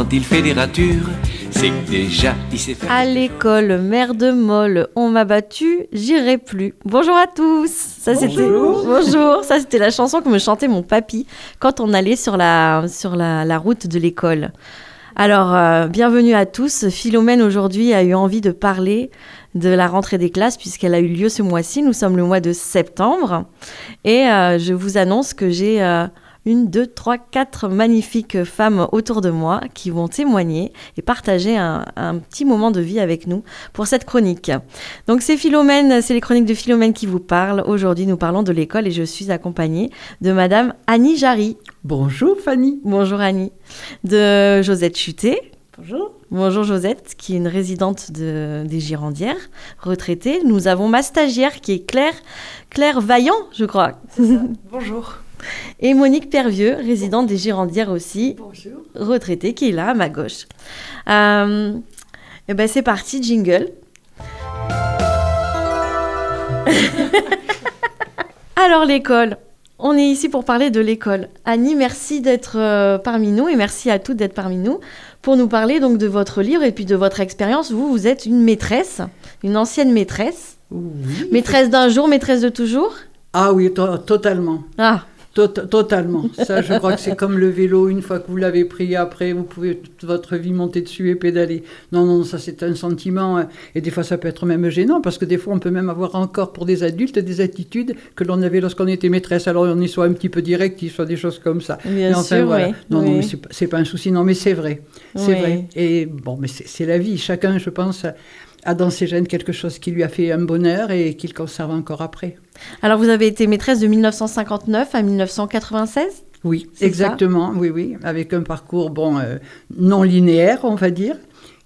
quand il fait des ratures, c'est que déjà il sait faire. À l'école, mère de molle, on m'a battu, j'irai plus. Bonjour à tous. Bonjour. Ça, c'était la chanson que me chantait mon papy quand on allait sur la route de l'école. Alors, bienvenue à tous. Philomène, aujourd'hui, a eu envie de parler de la rentrée des classes puisqu'elle a eu lieu ce mois-ci. Nous sommes le mois de septembre. Et je vous annonce que j'ai 1, 2, 3, 4 magnifiques femmes autour de moi qui vont témoigner et partager un petit moment de vie avec nous pour cette chronique. Donc c'est Philomène, c'est les chroniques de Philomène qui vous parlent. Aujourd'hui, nous parlons de l'école et je suis accompagnée de Madame Annie Jarry. Bonjour Fanny. Bonjour Annie. De Josette Chutet. Bonjour. Bonjour Josette, qui est une résidente des Girandières, retraitée. Nous avons ma stagiaire qui est Claire Vaillant, je crois. C'est ça. Bonjour. Et Monique Pervieux, résidente des Girandières aussi, bonjour, retraitée, qui est là à ma gauche. Et ben c'est parti, jingle. Alors l'école, on est ici pour parler de l'école. Annie, merci d'être parmi nous et merci à toutes d'être parmi nous pour nous parler donc de votre livre et puis de votre expérience. Vous êtes une maîtresse, une ancienne maîtresse. Oui. Maîtresse d'un jour, maîtresse de toujours. Ah oui, totalement. Ah. Totalement. Ça, je crois que c'est comme le vélo. Une fois que vous l'avez pris, après, vous pouvez toute votre vie monter dessus et pédaler. Non, ça, c'est un sentiment. Et des fois, ça peut être même gênant, parce que des fois, on peut même avoir encore, pour des adultes, des attitudes que l'on avait lorsqu'on était maîtresse. Alors, on y soit un petit peu direct, soit des choses comme ça. Bien sûr, enfin, voilà. Oui. Non, mais c'est pas un souci. Non, mais c'est vrai. C'est vrai. Et bon, mais c'est la vie. Chacun, je pense, a dans ses gènes quelque chose qui lui a fait un bonheur et qu'il conserve encore après. Alors, vous avez été maîtresse de 1959 à 1996 ? Oui, exactement, oui, avec un parcours non linéaire, on va dire,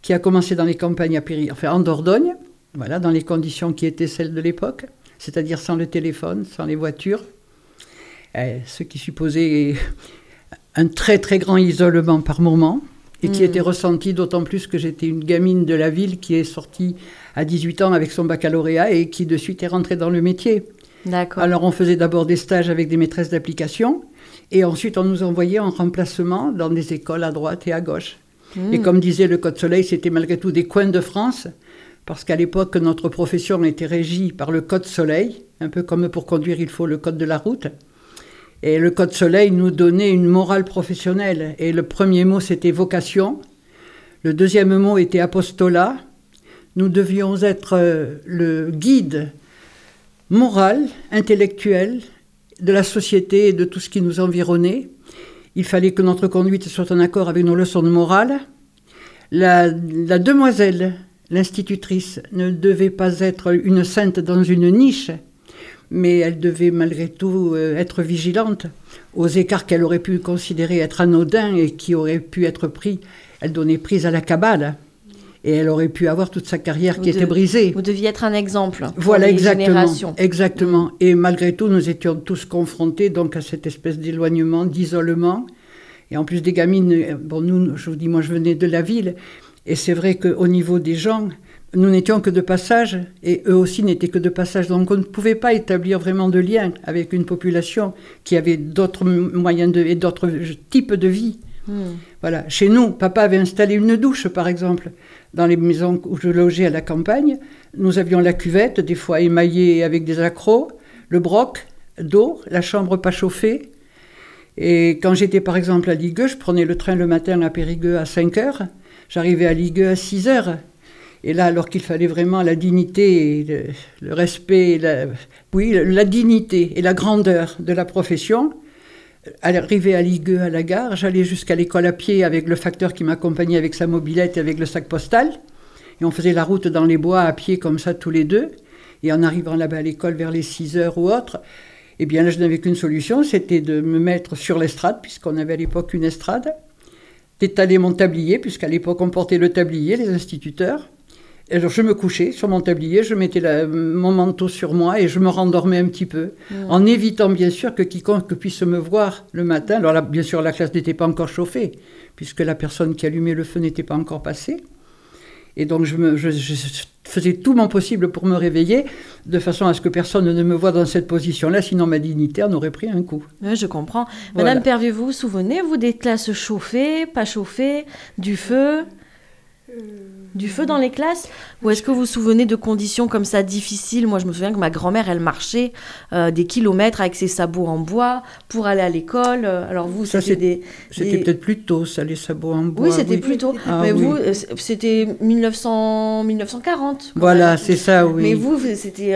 qui a commencé dans les campagnes en Dordogne, voilà, dans les conditions qui étaient celles de l'époque, c'est-à-dire sans le téléphone, sans les voitures, ce qui supposait un très très grand isolement par moment, et qui était ressenti d'autant plus que j'étais une gamine de la ville qui est sortie à 18 ans avec son baccalauréat et qui de suite est rentrée dans le métier. D'accord. Alors on faisait d'abord des stages avec des maîtresses d'application et ensuite on nous envoyait en remplacement dans des écoles à droite et à gauche. Et comme disait le Code Soleil, c'était malgré tout des coins de France, parce qu'à l'époque notre profession était régie par le Code Soleil, un peu comme pour conduire il faut le code de la route. Et le Code Soleil nous donnait une morale professionnelle. Et le premier mot, c'était vocation. Le deuxième mot était apostolat. Nous devions être le guide moral, intellectuel de la société et de tout ce qui nous environnait. Il fallait que notre conduite soit en accord avec nos leçons de morale. La demoiselle, l'institutrice, ne devait pas être une sainte dans une niche, mais elle devait malgré tout être vigilante aux écarts qu'elle aurait pu considérer être anodins et qui auraient pu être pris. Elle donnait prise à la cabale et elle aurait pu avoir toute sa carrière qui était brisée. Vous deviez être un exemple pour voilà, les exactement, générations. Exactement. Et malgré tout, nous étions tous confrontés donc à cette espèce d'éloignement, d'isolement. Et en plus des gamines, nous, je vous dis, moi je venais de la ville, et c'est vrai qu'au niveau des gens, nous n'étions que de passage, et eux aussi n'étaient que de passage. Donc on ne pouvait pas établir vraiment de lien avec une population qui avait d'autres moyens et d'autres types de vie. Voilà. Chez nous, papa avait installé une douche, par exemple. Dans les maisons où je logeais à la campagne, nous avions la cuvette, des fois émaillée avec des accros, le broc d'eau, la chambre pas chauffée. Et quand j'étais par exemple à Ligueux, je prenais le train le matin à Périgueux à 5h, j'arrivais à Ligueux à 6h. Et là, alors qu'il fallait vraiment la dignité, et le respect, la dignité et la grandeur de la profession, arrivé à Ligueux à la gare, j'allais jusqu'à l'école à pied avec le facteur qui m'accompagnait avec sa mobilette et avec le sac postal. Et on faisait la route dans les bois à pied comme ça tous les deux. Et en arrivant là-bas à l'école vers les 6h ou autre, eh bien là je n'avais qu'une solution, c'était de me mettre sur l'estrade, puisqu'on avait à l'époque une estrade, d'étaler mon tablier, puisqu'à l'époque on portait le tablier, les instituteurs. Alors je me couchais sur mon tablier, je mettais mon manteau sur moi et je me rendormais un petit peu, en évitant bien sûr que quiconque puisse me voir le matin. Alors là, bien sûr, la classe n'était pas encore chauffée, puisque la personne qui allumait le feu n'était pas encore passée. Et donc, je faisais tout mon possible pour me réveiller, de façon à ce que personne ne me voie dans cette position-là, sinon ma dignité en aurait pris un coup. Oui, je comprends. Voilà. Madame Pervier, vous vous souvenez, vous, des classes chauffées, pas chauffées, du feu dans les classes? Ou est-ce que vous vous souvenez de conditions comme ça difficiles? Moi, je me souviens que ma grand-mère, elle marchait des kilomètres avec ses sabots en bois pour aller à l'école. Alors vous, Ça, c'était peut-être plus tôt, ça, les sabots en bois. Oui, c'était plus tôt. Ah, mais oui. vous, c'était 1940. Voilà, c'est ça, oui. Mais vous, c'était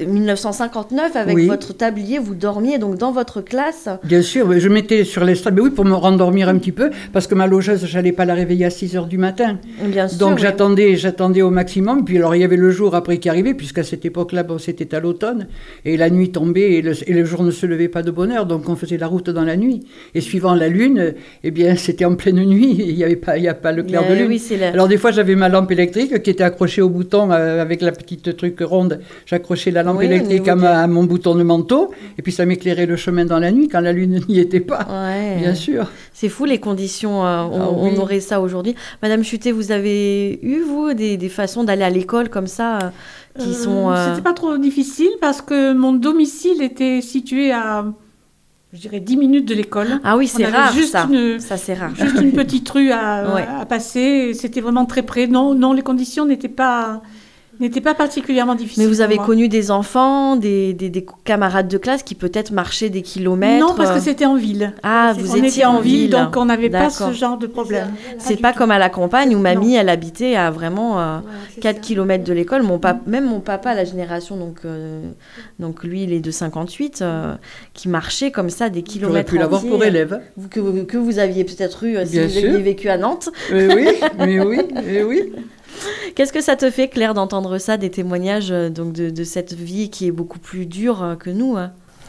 1959, avec Oui. votre tablier, vous dormiez donc dans votre classe. Bien sûr, mais je mettais sur l'estrade, mais oui, pour me rendormir un petit peu, parce que ma logeuse, j'allais pas la réveiller à 6h du matin. Bien sûr. Donc oui. j'attendais au maximum, puis alors il y avait le jour après qui arrivait, puisqu'à cette époque-là, bon, c'était à l'automne, et la nuit tombait, et le jour ne se levait pas de bonne heure, donc on faisait la route dans la nuit. Et suivant la lune, eh bien, c'était en pleine nuit, il n'y a pas le clair de lune. Oui, c'est Alors des fois, j'avais ma lampe électrique qui était accrochée au bouton avec la petite truc ronde. J'accrochais la lampe Oui, au électrique niveau à mon bouton de manteau, et puis ça m'éclairait le chemin dans la nuit quand la lune n'y était pas. Ouais. Bien sûr. C'est fou les conditions, on oui. aurait ça aujourd'hui. Madame Chutet, vous avez eu, vous, des façons d'aller à l'école comme ça qui sont... C'était pas trop difficile parce que mon domicile était situé à, je dirais, 10 minutes de l'école. Ah oui, On c'est avait rare juste ça. une- Ça, c'est rare. Juste une petite rue Ouais. à passer. C'était vraiment très près. Non, les conditions n'étaient pas particulièrement difficiles. Mais vous avez pour moi. connu des enfants, des camarades de classe qui peut-être marchaient des kilomètres Non, parce que c'était en ville. Ah, vous On étiez était en ville. donc on n'avait pas D'accord. ce genre de problème. C'est du pas tout. comme à la campagne où mamie, Non. elle habitait à vraiment 4 km de l'école. Même mon papa, la génération, donc lui, il est de 58, qui marchait comme ça des J'aurais kilomètres pu l'avoir entiers, pour élève. que vous aviez peut-être eu si Bien vous sûr. aviez vécu à Nantes. Mais oui, mais oui, mais oui. Qu'est-ce que ça te fait, Claire, d'entendre ça, des témoignages donc de cette vie qui est beaucoup plus dure que nous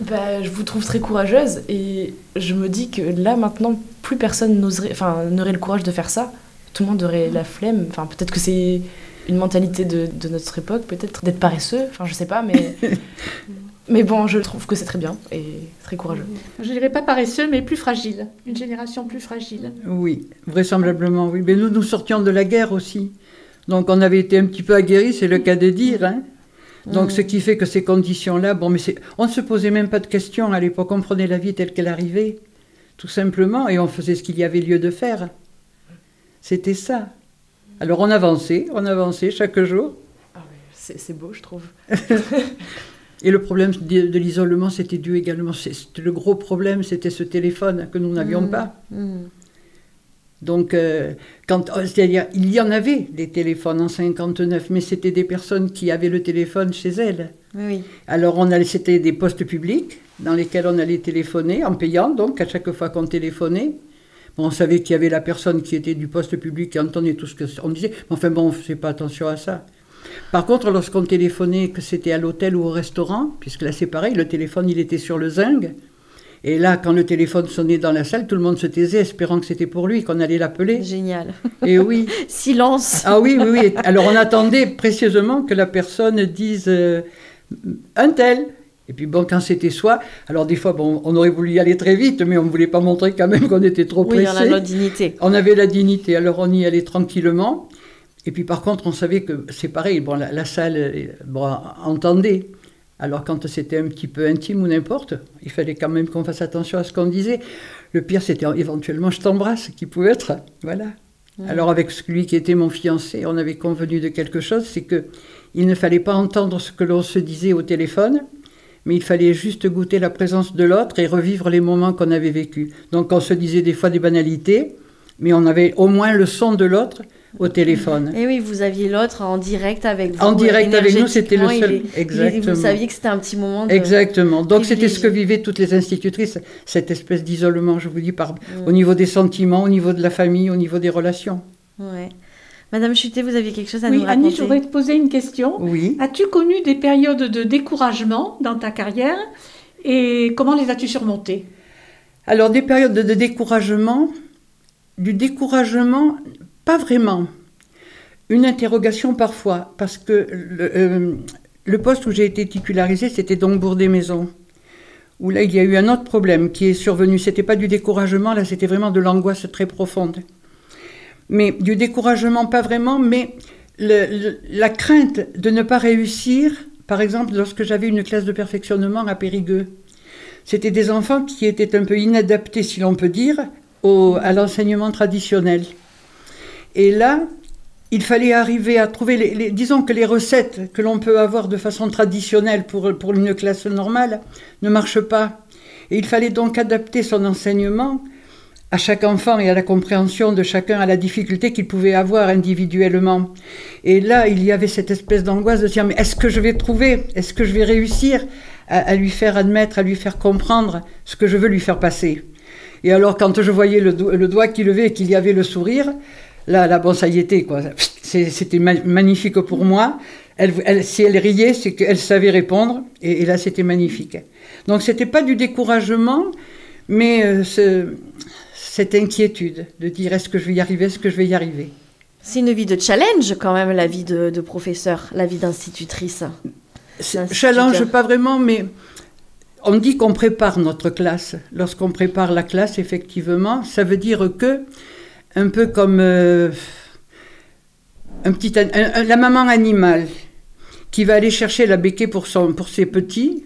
Bah, je vous trouve très courageuse et je me dis que là maintenant plus personne n'aurait le courage de faire ça. Tout le monde aurait la flemme. Enfin, peut-être que c'est une mentalité de notre époque, peut-être d'être paresseux. Enfin, je sais pas, mais bon, je trouve que c'est très bien et très courageux. Je dirais pas paresseux, mais plus fragile. Une génération plus fragile. Oui, vraisemblablement, oui. Mais nous sortions de la guerre aussi. Donc on avait été un petit peu aguerris, c'est le cas de dire. Hein. Donc ce qui fait que ces conditions-là, bon, mais on ne se posait même pas de questions à l'époque, on prenait la vie telle qu'elle arrivait, tout simplement, et on faisait ce qu'il y avait lieu de faire. C'était ça. Alors on avançait chaque jour. Ah ouais, c'est beau, je trouve. Et le problème de l'isolement, c'était dû également, le gros problème, c'était ce téléphone que nous n'avions pas. Donc, c'est-à-dire, il y en avait des téléphones en 59, mais c'était des personnes qui avaient le téléphone chez elles. Oui. Alors, c'était des postes publics dans lesquels on allait téléphoner, en payant, donc, à chaque fois qu'on téléphonait. Bon, on savait qu'il y avait la personne qui était du poste public qui entendait tout ce qu'on disait, mais enfin bon, on ne faisait pas attention à ça. Par contre, lorsqu'on téléphonait, que c'était à l'hôtel ou au restaurant, puisque là c'est pareil, le téléphone il était sur le zinc, et là quand le téléphone sonnait dans la salle, tout le monde se taisait, espérant que c'était pour lui, qu'on allait l'appeler. Génial. Et oui. Silence. Ah oui, oui, oui. Alors on attendait précieusement que la personne dise un tel. Et puis bon, quand c'était soi, alors des fois, bon, on aurait voulu y aller très vite, mais on ne voulait pas montrer quand même qu'on était trop Oui, pressé. on a notre dignité. On avait la dignité, alors on y allait tranquillement. Et puis par contre, on savait que c'est pareil, bon, la salle entendait. Alors quand c'était un petit peu intime ou n'importe, il fallait quand même qu'on fasse attention à ce qu'on disait. Le pire, c'était éventuellement « je t'embrasse », qui pouvait être, voilà. Alors avec celui qui était mon fiancé, on avait convenu de quelque chose, c'est qu'il ne fallait pas entendre ce que l'on se disait au téléphone, mais il fallait juste goûter la présence de l'autre et revivre les moments qu'on avait vécus. Donc on se disait des fois des banalités, mais on avait au moins le son de l'autre au téléphone. Et oui, vous aviez l'autre en direct avec vous. En direct avec nous, c'était le seul. Exactement. Vous saviez que c'était un petit moment de... Exactement. Donc c'était ce que privilégié. vivaient toutes les institutrices, cette espèce d'isolement, je vous dis, au niveau des sentiments, au niveau de la famille, au niveau des relations. Ouais. Madame Chutet, vous aviez quelque chose à Oui, nous raconter? Annie, je voudrais te poser une question. Oui. As-tu connu des périodes de découragement dans ta carrière et comment les as-tu surmontées? Alors des périodes de découragement, du découragement, pas vraiment. Une interrogation parfois, parce que le poste où j'ai été titularisée, c'était donc Bourg-des-Maisons, où là il y a eu un autre problème qui est survenu. C'était pas du découragement, là c'était vraiment de l'angoisse très profonde. Mais du découragement, pas vraiment, mais la crainte de ne pas réussir, par exemple, lorsque j'avais une classe de perfectionnement à Périgueux, c'était des enfants qui étaient un peu inadaptés, si l'on peut dire, à l'enseignement traditionnel. Et là, il fallait arriver à trouver, disons que les recettes que l'on peut avoir de façon traditionnelle pour une classe normale ne marchent pas. Et il fallait donc adapter son enseignement à chaque enfant et à la compréhension de chacun, à la difficulté qu'il pouvait avoir individuellement. Et là, il y avait cette espèce d'angoisse de dire, mais est-ce que je vais trouver, est-ce que je vais réussir à lui faire admettre, à lui faire comprendre ce que je veux lui faire passer. Et alors, quand je voyais le doigt qui levait et qu'il y avait le sourire, là, bon, ça y était, quoi. C'était magnifique pour moi. Si elle riait, c'est qu'elle savait répondre, et là, c'était magnifique. Donc, c'était pas du découragement, mais cette inquiétude de dire, est-ce que je vais y arriver, est-ce que je vais y arriver. C'est une vie de challenge, quand même, la vie de professeur, la vie d'institutrice. Challenge, pas vraiment, mais on dit qu'on prépare notre classe. Lorsqu'on prépare la classe, effectivement, ça veut dire que, un peu comme la maman animale qui va aller chercher la béquée pour ses petits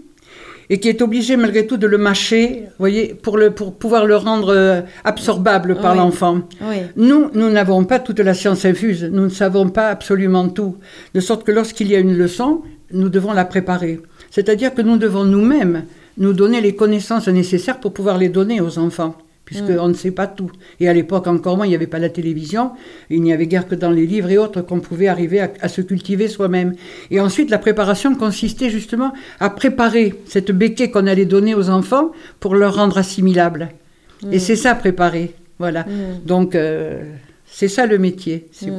et qui est obligée malgré tout de le mâcher, vous voyez, pour pouvoir le rendre absorbable par l'enfant. Oui. Nous n'avons pas toute la science infuse, nous ne savons pas absolument tout, de sorte que lorsqu'il y a une leçon, nous devons la préparer. C'est-à-dire que nous devons nous-mêmes nous donner les connaissances nécessaires pour pouvoir les donner aux enfants, puisqu'on ne sait pas tout. Et à l'époque, encore moins, il n'y avait pas la télévision, il n'y avait guère que dans les livres et autres qu'on pouvait arriver à se cultiver soi-même. Et ensuite, la préparation consistait justement à préparer cette béquée qu'on allait donner aux enfants pour leur rendre assimilable. Et c'est ça, préparer. Voilà. Donc, c'est ça le métier. C'est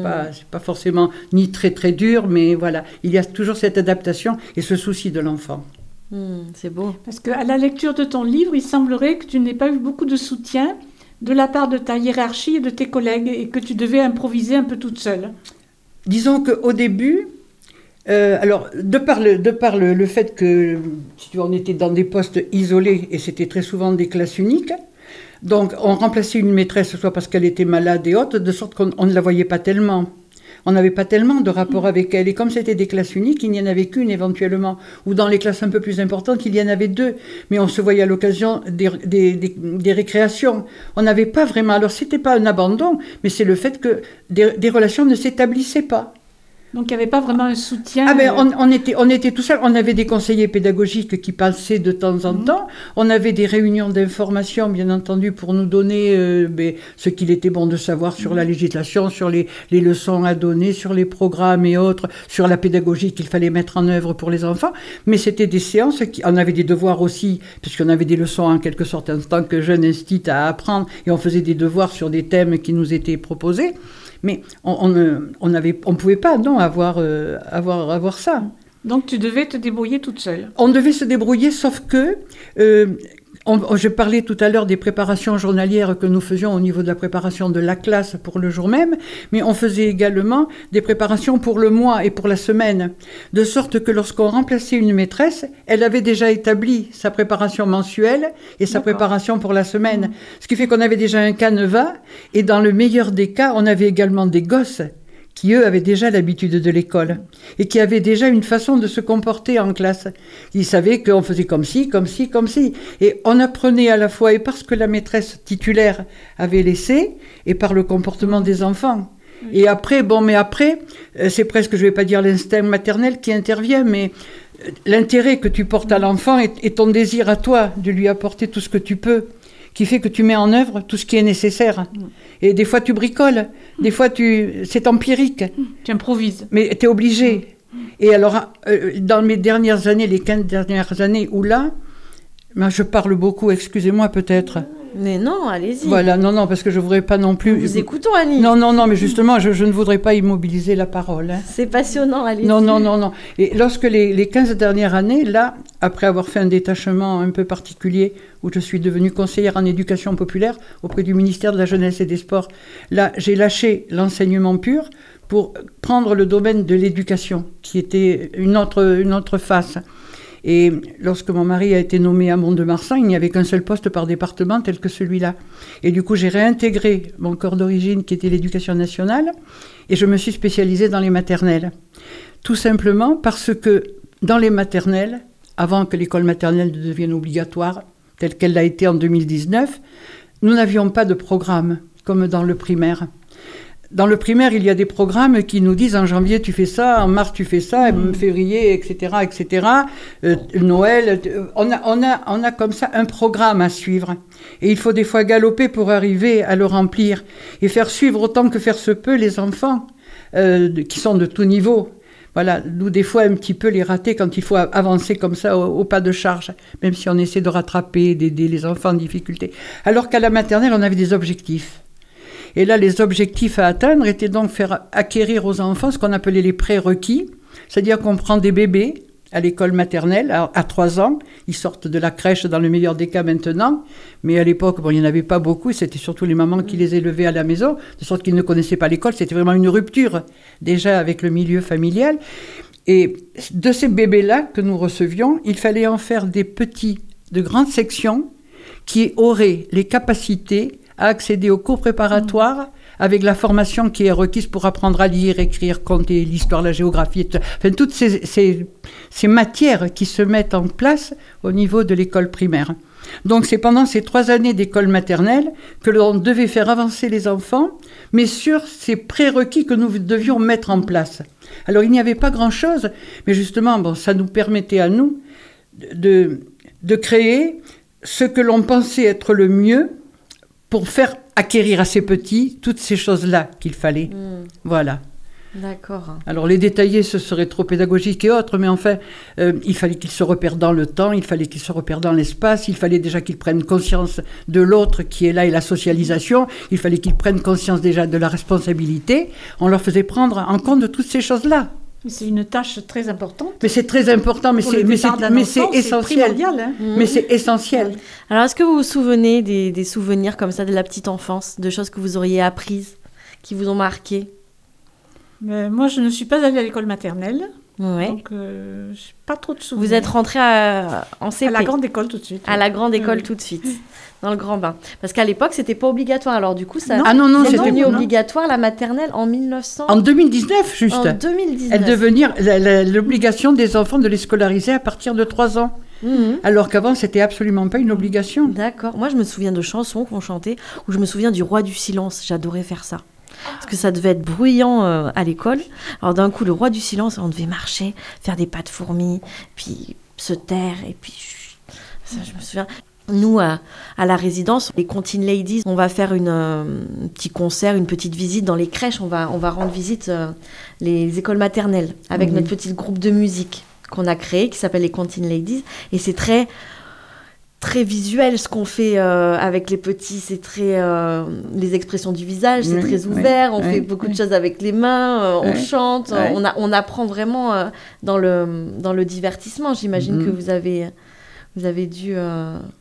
pas forcément ni très très dur, mais voilà. Il y a toujours cette adaptation et ce souci de l'enfant. C'est beau. Parce qu'à la lecture de ton livre, il semblerait que tu n'aies pas eu beaucoup de soutien de la part de ta hiérarchie et de tes collègues et que tu devais improviser un peu toute seule. Disons qu'au début, alors de par le fait que on était dans des postes isolés et c'était très souvent des classes uniques, donc on remplaçait une maîtresse soit parce qu'elle était malade et autres, de sorte qu'on ne la voyait pas tellement. On n'avait pas tellement de rapport avec elle. Et comme c'était des classes uniques, il n'y en avait qu'une éventuellement. Ou dans les classes un peu plus importantes, il y en avait deux. Mais on se voyait à l'occasion des récréations. On n'avait pas vraiment... Alors, ce n'était pas un abandon, mais c'est le fait que des relations ne s'établissaient pas. Donc, il n'y avait pas vraiment un soutien. Ah ben, on était tout seuls. On avait des conseillers pédagogiques qui passaient de temps en temps. On avait des réunions d'information, bien entendu, pour nous donner ce qu'il était bon de savoir sur la législation, sur les leçons à donner, sur les programmes et autres, sur la pédagogie qu'il fallait mettre en œuvre pour les enfants. Mais c'était des séances on avait des devoirs aussi, puisqu'on avait des leçons en quelque sorte en tant que jeune institut à apprendre, et on faisait des devoirs sur des thèmes qui nous étaient proposés. Mais on ne pouvait pas, non, avoir ça. Donc tu devais te débrouiller toute seule. On devait se débrouiller, sauf que... je parlais tout à l'heure des préparations journalières que nous faisions au niveau de la préparation de la classe pour le jour même, mais on faisait également des préparations pour le mois et pour la semaine, de sorte que lorsqu'on remplaçait une maîtresse, elle avait déjà établi sa préparation mensuelle et sa préparation pour la semaine. Ce qui fait qu'on avait déjà un canevas, et dans le meilleur des cas, on avait également des gosses qui, eux, avaient déjà l'habitude de l'école et qui avaient déjà une façon de se comporter en classe. Ils savaient qu'on faisait comme ci, comme ci, comme ci. Et on apprenait à la fois, et parce que la maîtresse titulaire avait laissé, et par le comportement des enfants. Et après, c'est presque, je ne vais pas dire l'instinct maternel qui intervient, mais l'intérêt que tu portes à l'enfant et ton désir à toi de lui apporter tout ce que tu peux, qui fait que tu mets en œuvre tout ce qui est nécessaire. Et des fois, tu bricoles. Des fois, c'est empirique. Tu improvises. Mais tu es obligé. Et alors, dans mes dernières années, les 15 dernières années, où là, je parle beaucoup, excusez-moi peut-être. Mais non, allez-y. Voilà, non, parce que je ne voudrais pas non plus... Nous vous écoutons, Annie. Non, mais justement, je ne voudrais pas immobiliser la parole. Hein. C'est passionnant, allez-y. Non. Et lorsque les 15 dernières années, là, après avoir fait un détachement un peu particulier, où je suis devenue conseillère en éducation populaire auprès du ministère de la Jeunesse et des Sports, là, j'ai lâché l'enseignement pur pour prendre le domaine de l'éducation, qui était une autre face. Et lorsque mon mari a été nommé à Mont-de-Marsan, il n'y avait qu'un seul poste par département tel que celui-là. Et du coup, j'ai réintégré mon corps d'origine qui était l'éducation nationale et je me suis spécialisée dans les maternelles. Tout simplement parce que dans les maternelles, avant que l'école maternelle ne devienne obligatoire, telle qu'elle l'a été en 2019, nous n'avions pas de programme comme dans le primaire. Dans le primaire, il y a des programmes qui nous disent en janvier tu fais ça, en mars tu fais ça, en février, etc., etc. Noël, on a comme ça un programme à suivre. Et il faut des fois galoper pour arriver à le remplir et faire suivre autant que faire se peut les enfants qui sont de tout niveau. Voilà, nous des fois un petit peu les rater quand il faut avancer comme ça au pas de charge, même si on essaie de rattraper, d'aider les enfants en difficulté. Alors qu'à la maternelle, on avait des objectifs. Et là, les objectifs à atteindre étaient donc faire acquérir aux enfants ce qu'on appelait les prérequis, c'est-à-dire qu'on prend des bébés à l'école maternelle à 3 ans, ils sortent de la crèche dans le meilleur des cas maintenant, mais à l'époque, il n'y en avait pas beaucoup, c'était surtout les mamans qui les élevaient à la maison, de sorte qu'ils ne connaissaient pas l'école, c'était vraiment une rupture déjà avec le milieu familial. Et de ces bébés-là que nous recevions, il fallait en faire des petits, de grandes sections qui auraient les capacités à accéder aux cours préparatoires avec la formation qui est requise pour apprendre à lire, écrire, compter, l'histoire, la géographie, enfin, toutes ces matières qui se mettent en place au niveau de l'école primaire. Donc c'est pendant ces 3 années d'école maternelle que l'on devait faire avancer les enfants, mais sur ces prérequis que nous devions mettre en place. Alors il n'y avait pas grand-chose, mais justement, ça nous permettait à nous de créer ce que l'on pensait être le mieux pour faire acquérir à ces petits toutes ces choses-là qu'il fallait. Voilà. D'accord. Alors les détailler, ce serait trop pédagogique et autres, mais enfin, il fallait qu'ils se repèrent dans le temps, il fallait qu'ils se repèrent dans l'espace, il fallait déjà qu'ils prennent conscience de l'autre qui est là et la socialisation, il fallait qu'ils prennent conscience déjà de la responsabilité. On leur faisait prendre en compte de toutes ces choses-là. C'est une tâche très importante. Mais c'est très important, mais c'est essentiel. Primordial, Mais c'est essentiel. Alors, est-ce que vous vous souvenez des souvenirs comme ça de la petite enfance, de choses que vous auriez apprises, qui vous ont marqué? Moi, je ne suis pas allée à l'école maternelle. Ouais. Donc, je n'ai pas trop de souvenirs. Vous êtes rentrée en CP? À la grande école tout de suite. À la grande école tout de suite, dans le grand bain. Parce qu'à l'époque, c'était pas obligatoire. Alors du coup, ça non, c'est c'était devenu obligatoire, la maternelle, en 1900... En 2019, juste. En 2019. Elle devenir l'obligation des enfants de les scolariser à partir de 3 ans. Alors qu'avant, c'était absolument pas une obligation. D'accord. Moi, je me souviens de chansons qu'on chantait, où je me souviens du Roi du Silence. J'adorais faire ça. Parce que ça devait être bruyant à l'école. Alors d'un coup, le Roi du Silence, on devait marcher, faire des pas de fourmis, puis se taire, et puis... Ça, je me souviens. Nous, à la résidence, les Contine Ladies, on va faire un petit concert, une petite visite dans les crèches. On va rendre visite les écoles maternelles avec notre petit groupe de musique qu'on a créé, qui s'appelle les Contine Ladies. Et c'est très... très visuel ce qu'on fait avec les petits, c'est très les expressions du visage, c'est très ouvert, on fait beaucoup de choses avec les mains, on chante, on apprend vraiment dans le divertissement. J'imagine que vous avez dû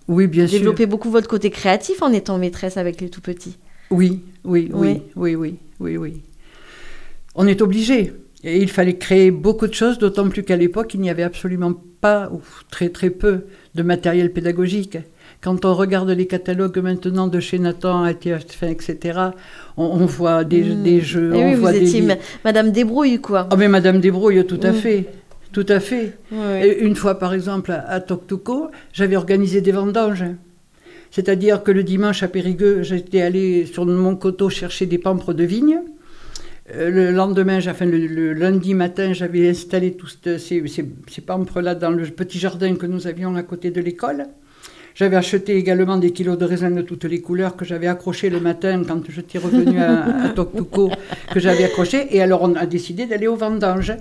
bien développer sûr. beaucoup votre côté créatif en étant maîtresse avec les tout petits. Oui. On est obligé. Et il fallait créer beaucoup de choses, d'autant plus qu'à l'époque, il n'y avait absolument pas, ou très très peu, de matériel pédagogique. Quand on regarde les catalogues maintenant de chez Nathan, etc., on voit des jeux, et on voit vous étiez Madame Débrouille, quoi. Ah mais Madame Débrouille, tout à fait. Tout à fait. Oui. Et une fois, par exemple, à Toctouco, j'avais organisé des vendanges. C'est-à-dire que le dimanche à Périgueux, j'étais allée sur mon coteau chercher des pampres de vigne. Le lendemain, le lundi matin, j'avais installé tous ces pampres-là dans le petit jardin que nous avions à côté de l'école. J'avais acheté également des kilos de raisins de toutes les couleurs que j'avais accrochés le matin quand j'étais revenue à Toctouco, que j'avais accrochés. Et alors, on a décidé d'aller aux vendanges.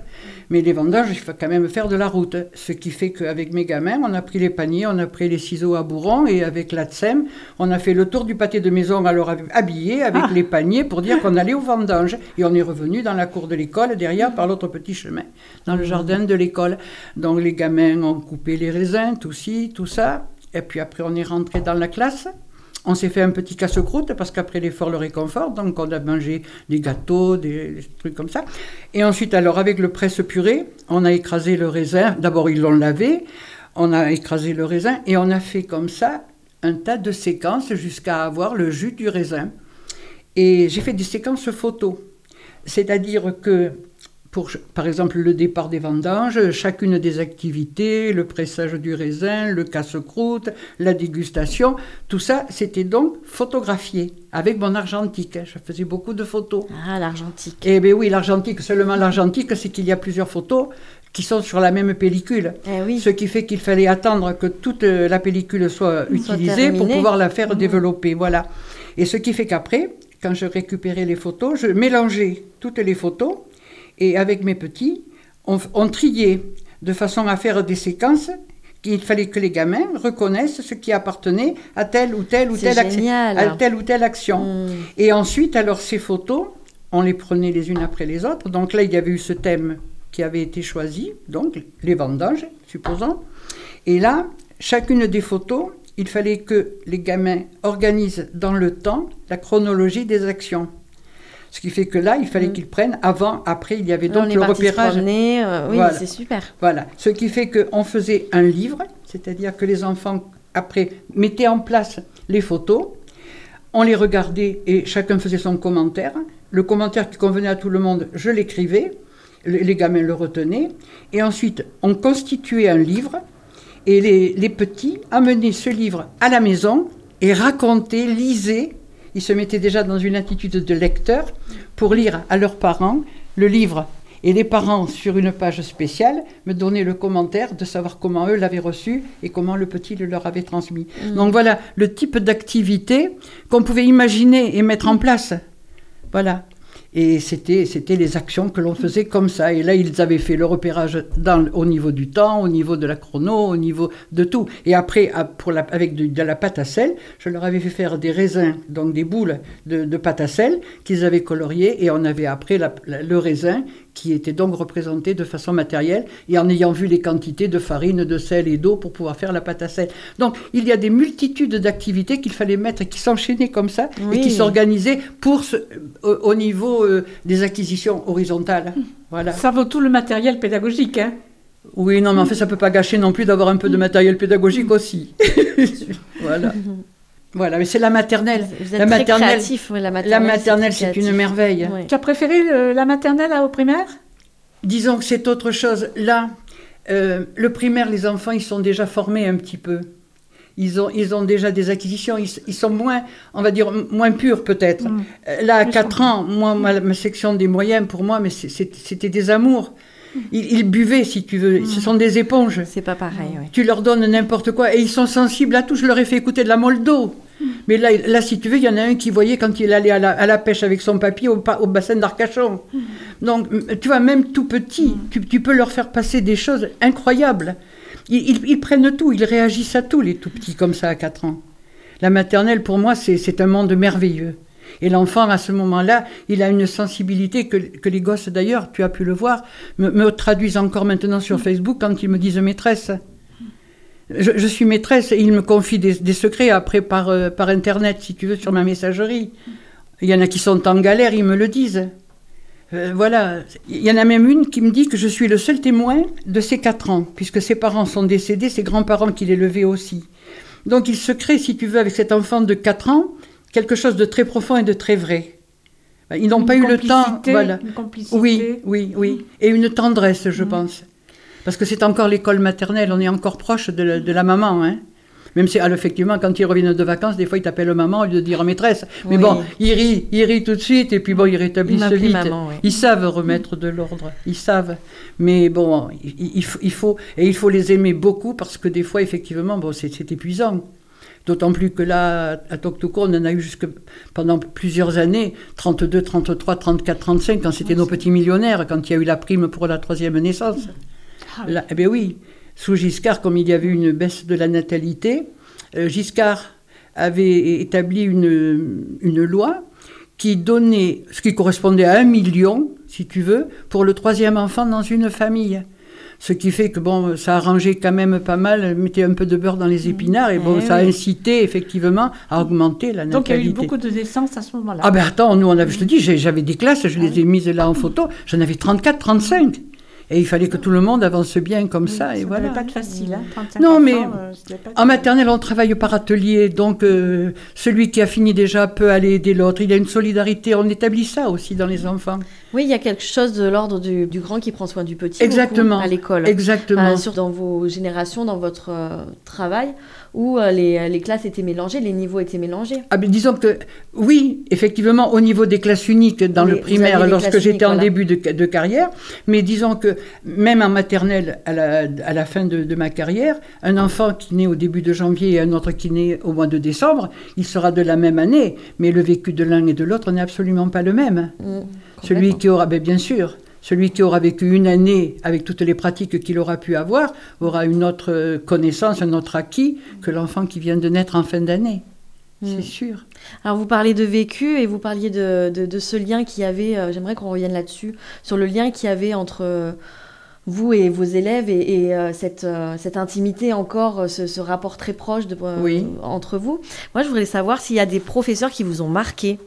Mais les vendanges, il faut quand même faire de la route. Ce qui fait qu'avec mes gamins, on a pris les paniers, on a pris les ciseaux à bourron et avec la tsem, on a fait le tour du pâté de maison, alors habillé avec les paniers pour dire qu'on allait aux vendanges. Et on est revenu dans la cour de l'école, derrière, par l'autre petit chemin, dans le jardin de l'école. Donc les gamins ont coupé les raisins, tout ça. Et puis après, on est rentré dans la classe. On s'est fait un petit casse-croûte parce qu'après l'effort, le réconfort. Donc, on a mangé des gâteaux, des trucs comme ça. Et ensuite, alors, avec le presse-purée, on a écrasé le raisin. D'abord, ils l'ont lavé. On a écrasé le raisin et on a fait comme ça un tas de séquences jusqu'à avoir le jus du raisin. Et j'ai fait des séquences photos. C'est-à-dire que, par exemple, le départ des vendanges, chacune des activités, le pressage du raisin, le casse-croûte, la dégustation, tout ça, c'était donc photographié avec mon argentique. Je faisais beaucoup de photos. Ah, l'argentique. Eh bien oui, l'argentique, seulement l'argentique, c'est qu'il y a plusieurs photos qui sont sur la même pellicule. Eh oui. Ce qui fait qu'il fallait attendre que toute la pellicule soit utilisée pour pouvoir la faire développer. Voilà. Et ce qui fait qu'après, quand je récupérais les photos, je mélangeais toutes les photos et avec mes petits, on triait de façon à faire des séquences qu'il fallait que les gamins reconnaissent ce qui appartenait à telle ou telle ou telle action. Et ensuite, alors ces photos, on les prenait les unes après les autres. Donc là, il y avait eu ce thème qui avait été choisi, donc les vendanges, supposons. Et là, chacune des photos, il fallait que les gamins organisent dans le temps la chronologie des actions. Ce qui fait que là, il fallait qu'ils prennent avant, après, il y avait donc le repérage. Oui, voilà. C'est super. Voilà. Ce qui fait qu'on faisait un livre, c'est-à-dire que les enfants, après, mettaient en place les photos, on les regardait et chacun faisait son commentaire. Le commentaire qui convenait à tout le monde, je l'écrivais, les gamins le retenaient. Et ensuite, on constituait un livre et les petits amenaient ce livre à la maison et racontaient, lisaient. Ils se mettaient déjà dans une attitude de lecteur pour lire à leurs parents le livre. Et les parents, sur une page spéciale, me donnaient le commentaire de savoir comment eux l'avaient reçu et comment le petit le leur avait transmis. Donc voilà le type d'activité qu'on pouvait imaginer et mettre en place. Voilà. Et c'était les actions que l'on faisait comme ça. Et là, ils avaient fait le repérage au niveau du temps, au niveau de la chrono, au niveau de tout. Et après, avec de la pâte à sel, je leur avais fait faire des raisins, donc des boules de pâte à sel qu'ils avaient coloriées. Et on avait après le raisin qui était donc représenté de façon matérielle et en ayant vu les quantités de farine, de sel et d'eau pour pouvoir faire la pâte à sel. Donc, il y a des multitudes d'activités qu'il fallait mettre et qui s'enchaînaient comme ça et qui s'organisaient au niveau des acquisitions horizontales. Voilà. Ça vaut tout le matériel pédagogique, hein? Oui, non, mais en fait, ça ne peut pas gâcher non plus d'avoir un peu de matériel pédagogique aussi. Voilà. Voilà, mais c'est la maternelle. Vous êtes très créatif, oui, la maternelle, c'est une merveille. Oui. Tu as préféré la maternelle au primaire? Disons que c'est autre chose. Là, le primaire, les enfants, ils sont déjà formés un petit peu. Ils ont déjà des acquisitions. Ils sont moins, on va dire, moins purs peut-être. Là, à 4 ans, moi, ma section des moyens, pour moi, mais c'était des amours. Ils buvaient, si tu veux. Ce sont des éponges. C'est pas pareil, oui. Tu leur donnes n'importe quoi et ils sont sensibles à tout. Je leur ai fait écouter de la Moldo. Mais là, si tu veux, il y en a un qui voyait quand il allait à la pêche avec son papy au bassin d'Arcachon. Donc, tu vois, même tout petit, tu peux leur faire passer des choses incroyables. Ils prennent tout, ils réagissent à tout, les tout petits, comme ça, à 4 ans. La maternelle, pour moi, c'est un monde merveilleux. Et l'enfant, à ce moment-là, il a une sensibilité que les gosses, d'ailleurs, tu as pu le voir, me traduisent encore maintenant sur Facebook quand ils me disent « maîtresse ». Je suis maîtresse et ils me confient des secrets après par Internet, si tu veux, sur ma messagerie. Il y en a qui sont en galère, ils me le disent. Voilà. Il y en a même une qui me dit que je suis le seul témoin de ses 4 ans, puisque ses parents sont décédés, ses grands-parents qui l'élevaient aussi. Donc il se crée, si tu veux, avec cet enfant de 4 ans, quelque chose de très profond et de très vrai. Ils n'ont pas eu le temps. Voilà. Une complicité. Oui. Et une tendresse, je pense. Parce que c'est encore l'école maternelle, on est encore proche de la maman. Hein. Même si, effectivement, quand ils reviennent de vacances, des fois, ils t'appellent maman au lieu de dire maîtresse. Mais bon, ils rient tout de suite, et puis bon, ils rétablissent vite. Maman, oui. Ils savent remettre de l'ordre, ils savent. Mais bon, il faut les aimer beaucoup, parce que des fois, effectivement, bon, c'est épuisant. D'autant plus que là, à Toctouco, on en a eu pendant plusieurs années, 32, 33, 34, 35, quand c'était nos petits millionnaires, quand il y a eu la prime pour la 3e naissance. Là, eh bien oui, sous Giscard, comme il y avait une baisse de la natalité, Giscard avait établi une loi qui donnait, ce qui correspondait à 1 million, si tu veux, pour le 3e enfant dans une famille. Ce qui fait que bon, ça arrangeait quand même pas mal, mettait un peu de beurre dans les épinards, et bon, ça a incité effectivement à augmenter la natalité. Donc il y a eu beaucoup de naissances à ce moment-là. Ah ben attends, nous, je te dis, j'avais des classes, je les ai mises là en photo, j'en avais 34, 35. Et il fallait que tout le monde avance bien comme ça, et Ça voilà. devait pas être facile, hein, 35 Non, enfants, mais ça devait pas être En maternelle, on travaille par atelier, donc celui qui a fini déjà peut aller aider l'autre. Il y a une solidarité, on établit ça aussi dans les enfants. Oui, il y a quelque chose de l'ordre du grand qui prend soin du petit. Exactement. Beaucoup, à l'école. Exactement. Dans vos générations, dans votre travail, où les classes étaient mélangées, les niveaux étaient mélangés. Ah ben, disons que, oui, effectivement, au niveau des classes uniques dans le primaire, aviez les lorsque classes j'étais uniques, en voilà. début de carrière, mais disons que même en maternelle, à la fin de ma carrière, un enfant qui naît au début de janvier et un autre qui naît au mois de décembre, il sera de la même année, mais le vécu de l'un et de l'autre n'est absolument pas le même. Celui qui aura, bien sûr, celui qui aura vécu une année avec toutes les pratiques qu'il aura pu avoir, aura une autre connaissance, un autre acquis que l'enfant qui vient de naître en fin d'année. C'est sûr. Alors, vous parlez de vécu et vous parliez de ce lien qu'il y avait, j'aimerais qu'on revienne là-dessus, sur le lien qu'il y avait entre vous et vos élèves et cette intimité encore, ce rapport très proche entre vous. Moi, je voudrais savoir s'il y a des professeurs qui vous ont marqué.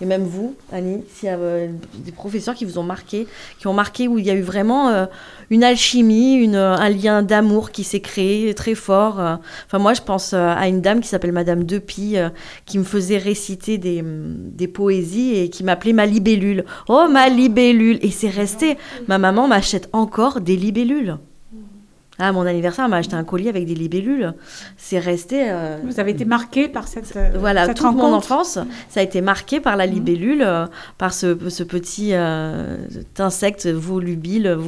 Et même vous, Annie, s'il y a des professeurs qui vous ont marqué, où il y a eu vraiment une alchimie, un lien d'amour qui s'est créé très fort. Enfin, moi, je pense à une dame qui s'appelle Madame Depy, qui me faisait réciter des poésies et qui m'appelait ma libellule. Oh, ma libellule! Et c'est resté. Ma maman m'achète encore des libellules. À mon anniversaire, elle m'a acheté un collier avec des libellules. C'est resté... Vous avez été marqué par cette Voilà, cette toute rencontre. mon enfance, ça a été marqué par la libellule, par ce petit insecte volubile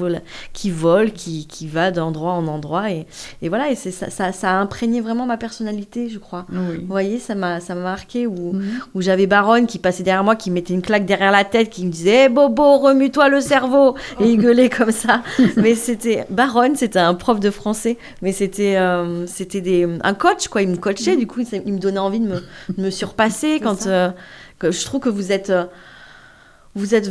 qui vole, qui va d'endroit en endroit. Et voilà, et ça a imprégné vraiment ma personnalité, je crois. Oui. Vous voyez, ça m'a marqué, où j'avais Baronne qui passait derrière moi, qui mettait une claque derrière la tête, qui me disait hey, « Bobo, remue-toi le cerveau !» Et il gueulait comme ça. Mais Baronne, c'était un prof de français, mais c'était un coach, quoi. Il me coachait, du coup, il me donnait envie de me surpasser que je trouve que vous êtes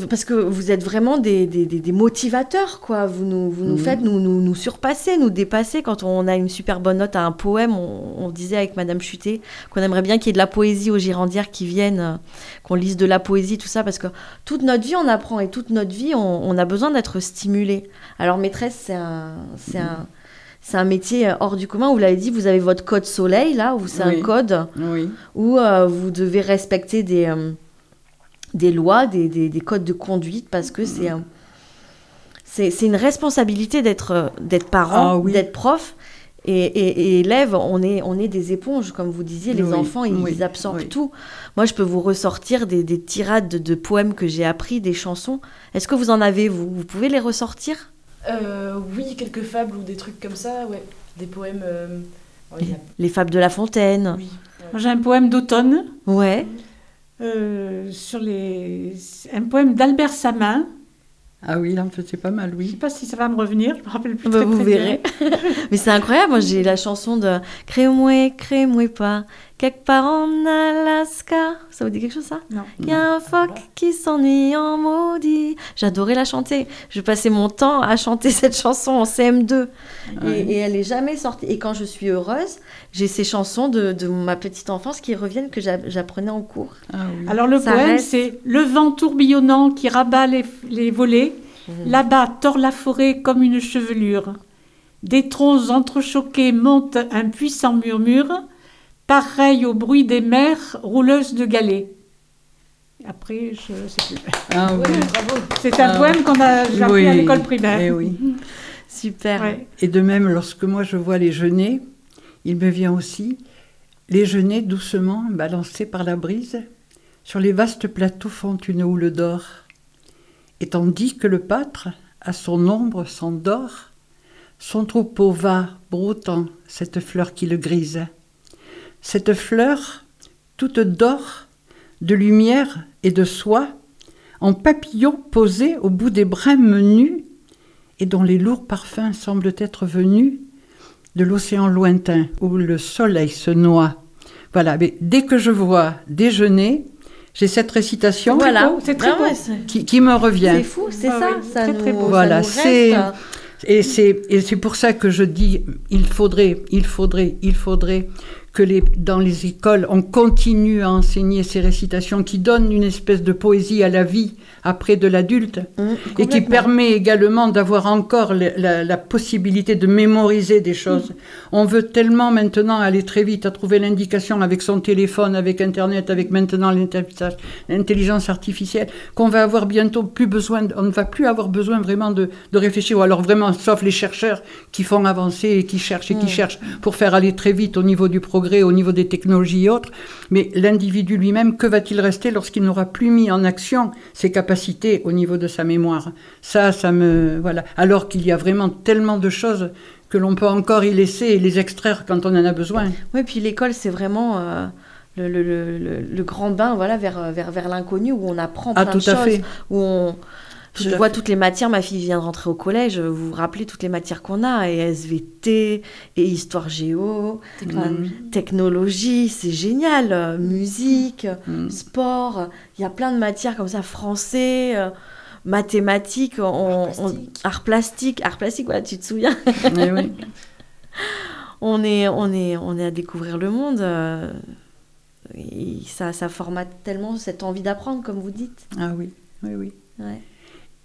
parce que vous êtes vraiment des motivateurs, quoi. Vous nous faites nous surpasser, nous dépasser. Quand on a une super bonne note à un poème, on disait avec Madame Chutet qu'on aimerait bien qu'il y ait de la poésie aux Girondières qui viennent, qu'on lise de la poésie, tout ça, parce que toute notre vie, on apprend, et toute notre vie, on a besoin d'être stimulé. Alors, maîtresse, c'est un métier hors du commun. Vous l'avez dit, vous avez votre code soleil, là, où c'est un code où vous devez respecter des lois, des codes de conduite, parce que c'est une responsabilité d'être parent, d'être prof. Et élève, on est des éponges, comme vous disiez, les enfants, ils absorbent tout. Moi, je peux vous ressortir des tirades de poèmes que j'ai appris, des chansons. Est-ce que vous en avez, vous pouvez les ressortir ? Oui, quelques fables ou des trucs comme ça, ouais. Des poèmes... Les fables de La Fontaine. Oui. Moi, j'ai un poème d'automne. Ouais. Un poème d'Albert Samin. Ah oui, là, c'est pas mal, Je ne oui. sais pas si ça va me revenir, je me rappelle plus Vous très verrez. Mais c'est incroyable, moi j'ai la chanson de « Crée-moi pas, quelque part en Alaska ». Ça vous dit quelque chose, ça ? Non. Il y a un phoque qui s'ennuie en maudit. J'adorais la chanter. Je passais mon temps à chanter cette chanson en CM2. Et elle n'est jamais sortie. Et quand je suis heureuse, j'ai ces chansons de ma petite enfance qui reviennent, que j'apprenais en cours. Ah oui. Alors le Ça poème, reste. c'est « Le vent tourbillonnant qui rabat les volets, là-bas tord la forêt comme une chevelure. Des troncs entrechoqués monte un puissant murmure, pareil au bruit des mers rouleuses de galets. » Après, je ne sais plus. Ah oui. Bravo. C'est un poème j'ai appris à l'école primaire. Eh oui. Super. Ouais. Et de même, lorsque moi je vois les genêts, il me vient aussi les genêts doucement balancés par la brise sur les vastes plateaux font une houle d'or. Et tandis que le pâtre, à son ombre, s'endort, son troupeau va broutant cette fleur qui le grise. Cette fleur, toute d'or, de lumière et de soie, en papillon posé au bout des brèmes nues, et dont les lourds parfums semblent être venus de l'océan lointain où le soleil se noie. Voilà, mais dès que je vois déjeuner, j'ai cette récitation Voilà, c'est très beau. qui me revient. C'est fou, c'est Ah ça. oui, Ça très, nous, très beau. Voilà, ça nous reste. Et c'est pour ça que je dis, il faudrait que dans les écoles, on continue à enseigner ces récitations qui donnent une espèce de poésie à la vie après de l'adulte et qui permet également d'avoir encore la possibilité de mémoriser des choses. On veut tellement maintenant aller très vite à trouver l'indication avec son téléphone, avec Internet, avec maintenant l'intelligence artificielle, qu'on va avoir bientôt plus besoin, on ne va plus avoir besoin vraiment de réfléchir, ou alors vraiment, sauf les chercheurs qui font avancer et qui cherchent pour faire aller très vite au niveau du progrès, au niveau des technologies et autres, mais l'individu lui-même, que va-t-il rester lorsqu'il n'aura plus mis en action ses capacités au niveau de sa mémoire? Ça me... Voilà. Alors qu'il y a vraiment tellement de choses que l'on peut encore y laisser et les extraire quand on en a besoin. Oui, puis l'école, c'est vraiment le grand bain, voilà, vers l'inconnu, où on apprend plein de choses, fait. Où on... Je vois toutes les matières, ma fille vient de rentrer au collège, vous vous rappelez toutes les matières qu'on a, et SVT, et histoire géo, technologie, c'est génial, musique, sport, il y a plein de matières comme ça, français, mathématiques, art plastique, voilà, tu te souviens? Oui. On est à découvrir le monde, et ça formate tellement cette envie d'apprendre, comme vous dites. Ah oui. Ouais.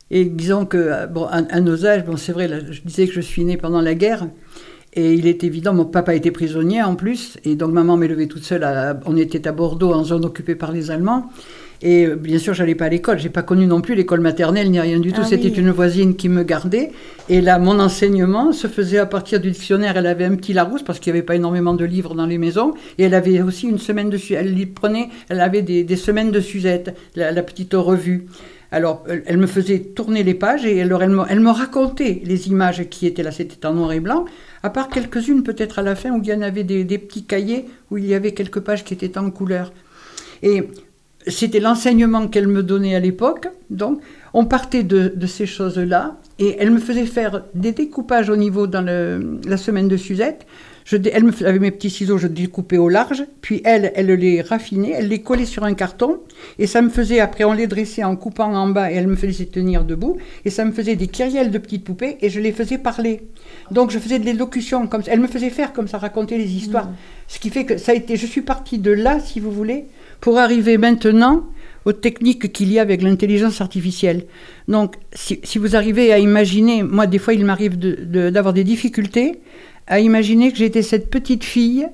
Et disons que, à nos âges, c'est vrai, là, je disais que je suis née pendant la guerre, et il est évident, mon papa était prisonnier en plus, et donc maman m'élevait toute seule, on était à Bordeaux, en zone occupée par les Allemands, et bien sûr, j'allais pas à l'école, j'ai pas connu non plus l'école maternelle, ni rien du tout, c'était une voisine qui me gardait, et là, mon enseignement se faisait à partir du dictionnaire, elle avait un petit Larousse, parce qu'il n'y avait pas énormément de livres dans les maisons, et elle avait aussi une semaine de Suzette, elle avait des semaines de Suzette, la petite revue. Alors, elle me faisait tourner les pages et elle me racontait les images qui étaient là. C'était en noir et blanc, à part quelques-unes peut-être à la fin où il y en avait des petits cahiers où il y avait quelques pages qui étaient en couleur. Et c'était l'enseignement qu'elle me donnait à l'époque. Donc, on partait de ces choses-là et elle me faisait faire des découpages au niveau dans la semaine de Suzette. Elle me avait mes petits ciseaux, je découpais au large, puis elle les raffinait, elle les collait sur un carton, et ça me faisait, après on les dressait en coupant en bas, et elle me faisait tenir debout, et ça me faisait des kyrielles de petites poupées, et je les faisais parler. Donc je faisais de l'élocution, comme ça. Elle me faisait faire comme ça, raconter les histoires. Ce qui fait que je suis partie de là, si vous voulez, pour arriver maintenant aux techniques qu'il y a avec l'intelligence artificielle. Donc, si vous arrivez à imaginer, moi des fois il m'arrive d'avoir des difficultés, à imaginer que j'étais cette petite fille,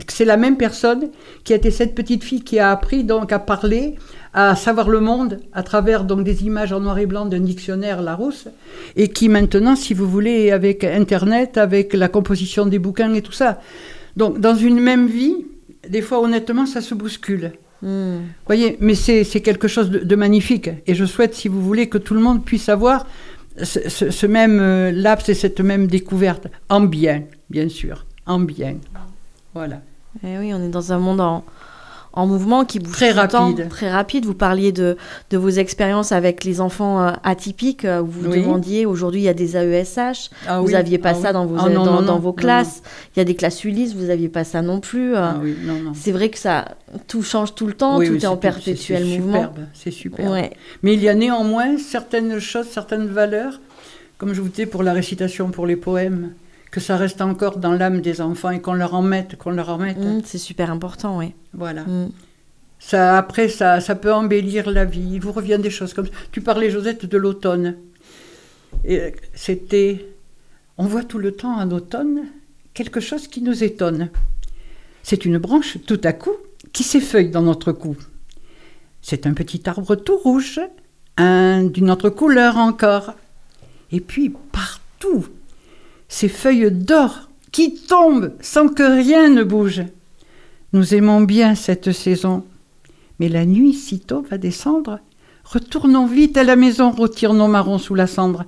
que c'est la même personne qui a été cette petite fille qui a appris donc à parler, à savoir le monde à travers donc des images en noir et blanc d'un dictionnaire Larousse, et qui maintenant, si vous voulez, avec Internet, avec la composition des bouquins et tout ça. Donc dans une même vie, des fois honnêtement, ça se bouscule. Voyez, mais c'est quelque chose de magnifique, et je souhaite, si vous voulez, que tout le monde puisse avoir ce même laps et cette même découverte, en bien sûr, en bien. Voilà. Et oui, on est dans un monde en mouvement qui bouge très rapide. Très rapide. Vous parliez de vos expériences avec les enfants atypiques. Vous demandiez, aujourd'hui, il y a des AESH. Vous n'aviez pas ça dans vos classes. Il y a des classes Ulysse, vous n'aviez pas ça non plus. Non. C'est vrai que tout change tout le temps, tout est en perpétuel mouvement. C'est superbe. Ouais. Mais il y a néanmoins certaines choses, certaines valeurs, comme je vous disais pour la récitation, pour les poèmes, que ça reste encore dans l'âme des enfants et qu'on leur en mette. C'est super important, oui. Voilà. Après, ça peut embellir la vie. Il vous revient des choses comme ça. Tu parlais, Josette, de l'automne. Et on voit tout le temps en automne quelque chose qui nous étonne. C'est une branche, tout à coup, qui s'effeuille dans notre cou. C'est un petit arbre tout rouge, d'une autre couleur encore. Et puis, partout, ces feuilles d'or qui tombent sans que rien ne bouge. Nous aimons bien cette saison, mais la nuit sitôt va descendre. Retournons vite à la maison, retire nos marrons sous la cendre.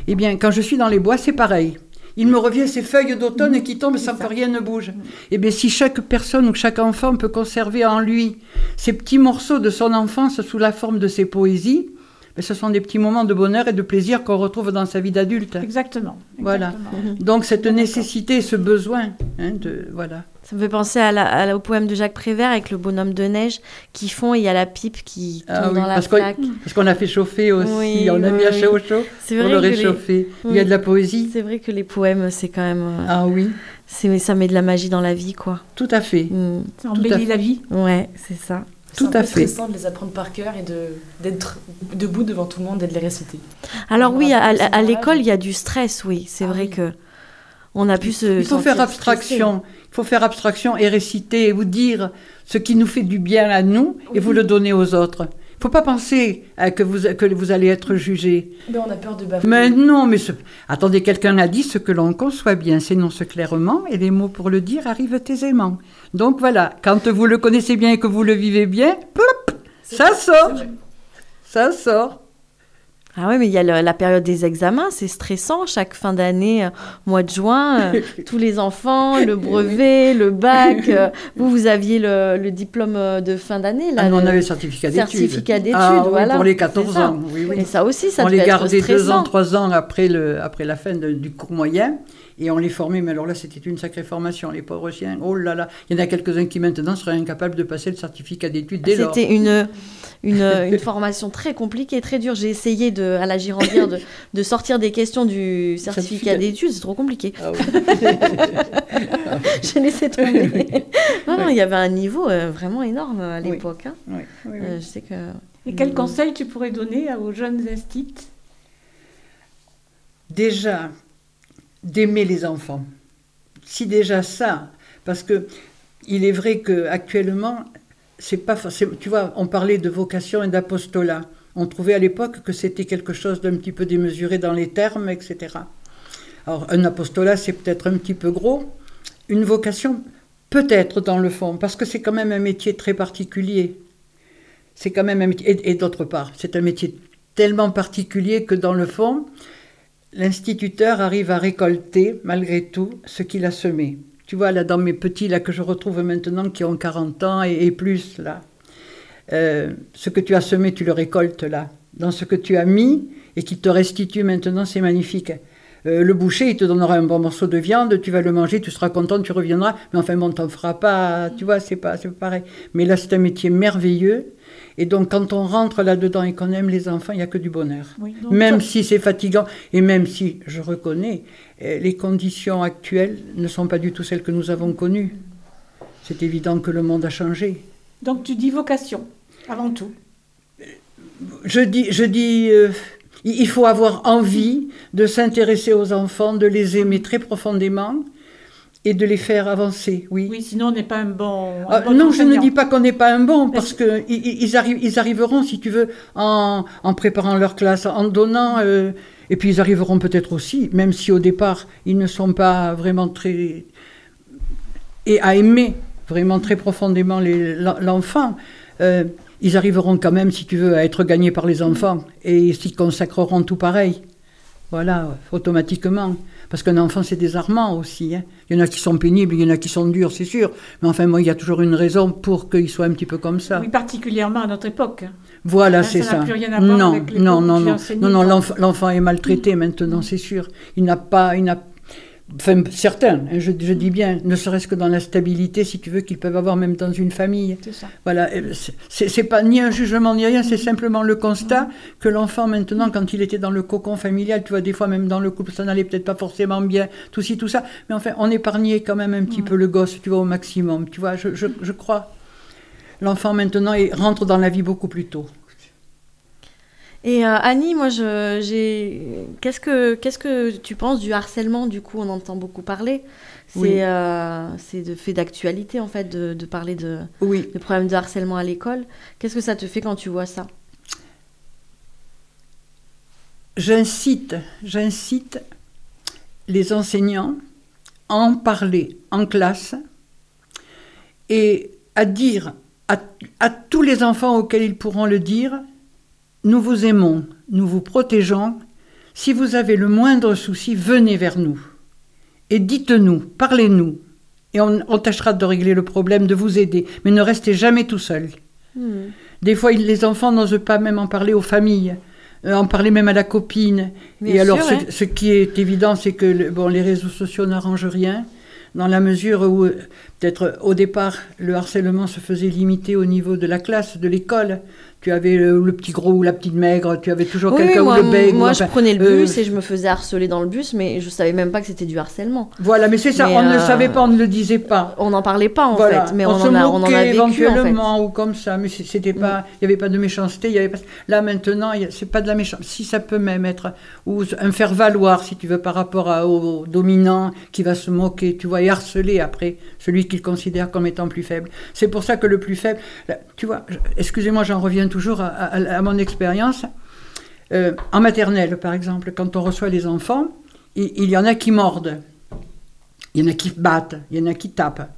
Eh bien, quand je suis dans les bois, c'est pareil. Il me revient ces feuilles d'automne qui tombent sans que rien ne bouge. Eh bien, si chaque personne ou chaque enfant peut conserver en lui ces petits morceaux de son enfance sous la forme de ses poésies, ce sont des petits moments de bonheur et de plaisir qu'on retrouve dans sa vie d'adulte. Exactement. Voilà. Donc cette nécessité, ce besoin, voilà. Ça me fait penser au poème de Jacques Prévert avec le bonhomme de neige qui fond et il y a la pipe qui tombe dans la flaque. Parce qu'on a fait chauffer aussi, on a mis un chaud pour le réchauffer. Il y a de la poésie. C'est vrai que les poèmes, c'est quand même... Ah oui. Ça met de la magie dans la vie, quoi. Tout à fait. Ça embellit la vie. Ouais, c'est ça. Tout à fait. C'est stressant de les apprendre par cœur et d'être debout devant tout le monde et de les réciter. Alors oui, à l'école, il y a du stress, oui. C'est vrai que on a pu se Il faut faire sentir stressé. abstraction. Il faut faire abstraction et réciter, ou dire ce qui nous fait du bien à nous, et vous le donner aux autres. Il ne faut pas penser que vous allez être jugé. Mais on a peur de bafouer. Mais non, mais attendez, quelqu'un a dit ce que l'on conçoit bien s'énonce clairement, et les mots pour le dire arrivent aisément. Donc voilà, quand vous le connaissez bien et que vous le vivez bien, plop, ça sort. Ça sort. Ah oui, mais il y a la période des examens, c'est stressant. Chaque fin d'année, mois de juin, tous les enfants, le brevet, le bac. Vous aviez le diplôme de fin d'année. Là, on avait le certificat d'études. Certificat d'études, oui, voilà. pour les 14 ans. Oui. Et ça aussi, ça on devait les être gardait stressant. 2 ans, 3 ans après la fin du cours moyen. Et on les formait, mais alors là, c'était une sacrée formation. Les pauvres chiens, oh là là. Il y en a quelques-uns qui maintenant seraient incapables de passer le certificat d'études dès lors. C'était une formation très compliquée, très dure. J'ai essayé à la Girondière de sortir des questions du certificat d'études. C'est trop compliqué. Ah oui. J'ai laissé tomber. Non, il y avait un niveau vraiment énorme à l'époque. Hein. Oui. Je sais que... Et quel conseil tu pourrais donner aux jeunes instits? Déjà, d'aimer les enfants. Si déjà ça, parce que il est vrai qu'actuellement, c'est pas forcément, tu vois, on parlait de vocation et d'apostolat. On trouvait à l'époque que c'était quelque chose d'un petit peu démesuré dans les termes, etc. Alors, un apostolat, c'est peut-être un petit peu gros. Une vocation, peut-être dans le fond, parce que c'est quand même un métier très particulier. C'est quand même un métier, et d'autre part, c'est un métier tellement particulier que dans le fond, l'instituteur arrive à récolter, malgré tout, ce qu'il a semé. Tu vois, là, dans mes petits, là, que je retrouve maintenant, qui ont 40 ans et plus, là, ce que tu as semé, tu le récoltes, là. Dans ce que tu as mis et qui te restitue maintenant, c'est magnifique. Le boucher, il te donnera un bon morceau de viande, tu vas le manger, tu seras content, tu reviendras, mais enfin, bon, t'en feras pas, tu vois, c'est pas pareil. Mais là, c'est un métier merveilleux. Et donc, quand on rentre là-dedans et qu'on aime les enfants, il n'y a que du bonheur. Oui, même si c'est fatigant, et même si, je reconnais, les conditions actuelles ne sont pas du tout celles que nous avons connues. C'est évident que le monde a changé. Donc, tu dis vocation, avant tout. Je dis il faut avoir envie de s'intéresser aux enfants, de les aimer très profondément, et de les faire avancer, oui. Oui, sinon on n'est pas un bon non, je ne dis pas qu'on n'est pas un bon, parce qu'ils arriveront, si tu veux, en préparant leur classe, en donnant, et puis ils arriveront peut-être aussi, même si au départ, ils ne sont pas vraiment très... et à aimer vraiment très profondément l'enfant, ils arriveront quand même, si tu veux, à être gagnés par les enfants, et s'y consacreront tout pareil. Voilà, automatiquement. Parce qu'un enfant, c'est désarmant aussi. Hein. Il y en a qui sont pénibles, il y en a qui sont durs, c'est sûr. Mais enfin, moi, il y a toujours une raison pour qu'il soit un petit peu comme ça. Oui, particulièrement à notre époque. Voilà, c'est ça. Ça n'a plus rien à voir avec l'époque non, l'enfant est maltraité maintenant, c'est sûr. Il n'a pas... Enfin, certains, hein, je dis bien, ne serait-ce que dans la stabilité, si tu veux, qu'ils peuvent avoir même dans une famille. C'est ça. Voilà, c'est pas ni un jugement ni rien, c'est simplement le constat que l'enfant maintenant, quand il était dans le cocon familial, tu vois, des fois même dans le couple, ça n'allait peut-être pas forcément bien, tout ci, tout ça, mais enfin, on épargnait quand même un petit peu le gosse, tu vois, au maximum, tu vois, je crois. L'enfant maintenant rentre dans la vie beaucoup plus tôt. Et Annie, moi, qu'est-ce que tu penses du harcèlement? Du coup, on entend beaucoup parler. C'est de fait d'actualité, en fait, de parler de problèmes de harcèlement à l'école. Qu'est-ce que ça te fait quand tu vois ça? J'incite les enseignants à en parler en classe et à dire à tous les enfants auxquels ils pourront le dire: nous vous aimons, nous vous protégeons. Si vous avez le moindre souci, venez vers nous. Et dites-nous, parlez-nous. Et on tâchera de régler le problème, de vous aider. Mais ne restez jamais tout seul. Des fois, les enfants n'osent pas même en parler aux familles, en parler même à la copine. Bien et alors, sûr, ce qui est évident, c'est que les réseaux sociaux n'arrangent rien, dans la mesure où, peut-être au départ, le harcèlement se faisait limiter au niveau de la classe, de l'école. Tu avais le petit gros ou la petite maigre, tu avais toujours Oui, quelqu'un ou moi, le bègue. moi, enfin, je prenais le bus et je me faisais harceler dans le bus, mais je savais même pas que c'était du harcèlement. Voilà, mais c'est ça, Mais, on ne le savait pas, on ne le disait pas. On n'en parlait pas, en Voilà. fait, mais on se on en a moquait vécu, en fait. éventuellement ou comme ça, mais c'était pas, il n'y avait pas de méchanceté, il y avait pas. Là maintenant, c'est pas de la méchanceté. Si ça peut même être ou un faire valoir, si tu veux, par rapport au dominant qui va se moquer, tu vois, et harceler après celui qu'il considère comme étant plus faible. C'est pour ça que le plus faible, là, tu vois, excusez-moi, j'en reviens toujours à mon expérience. En maternelle, par exemple, quand on reçoit les enfants, il y en a qui mordent, il y en a qui battent, il y en a qui tapent.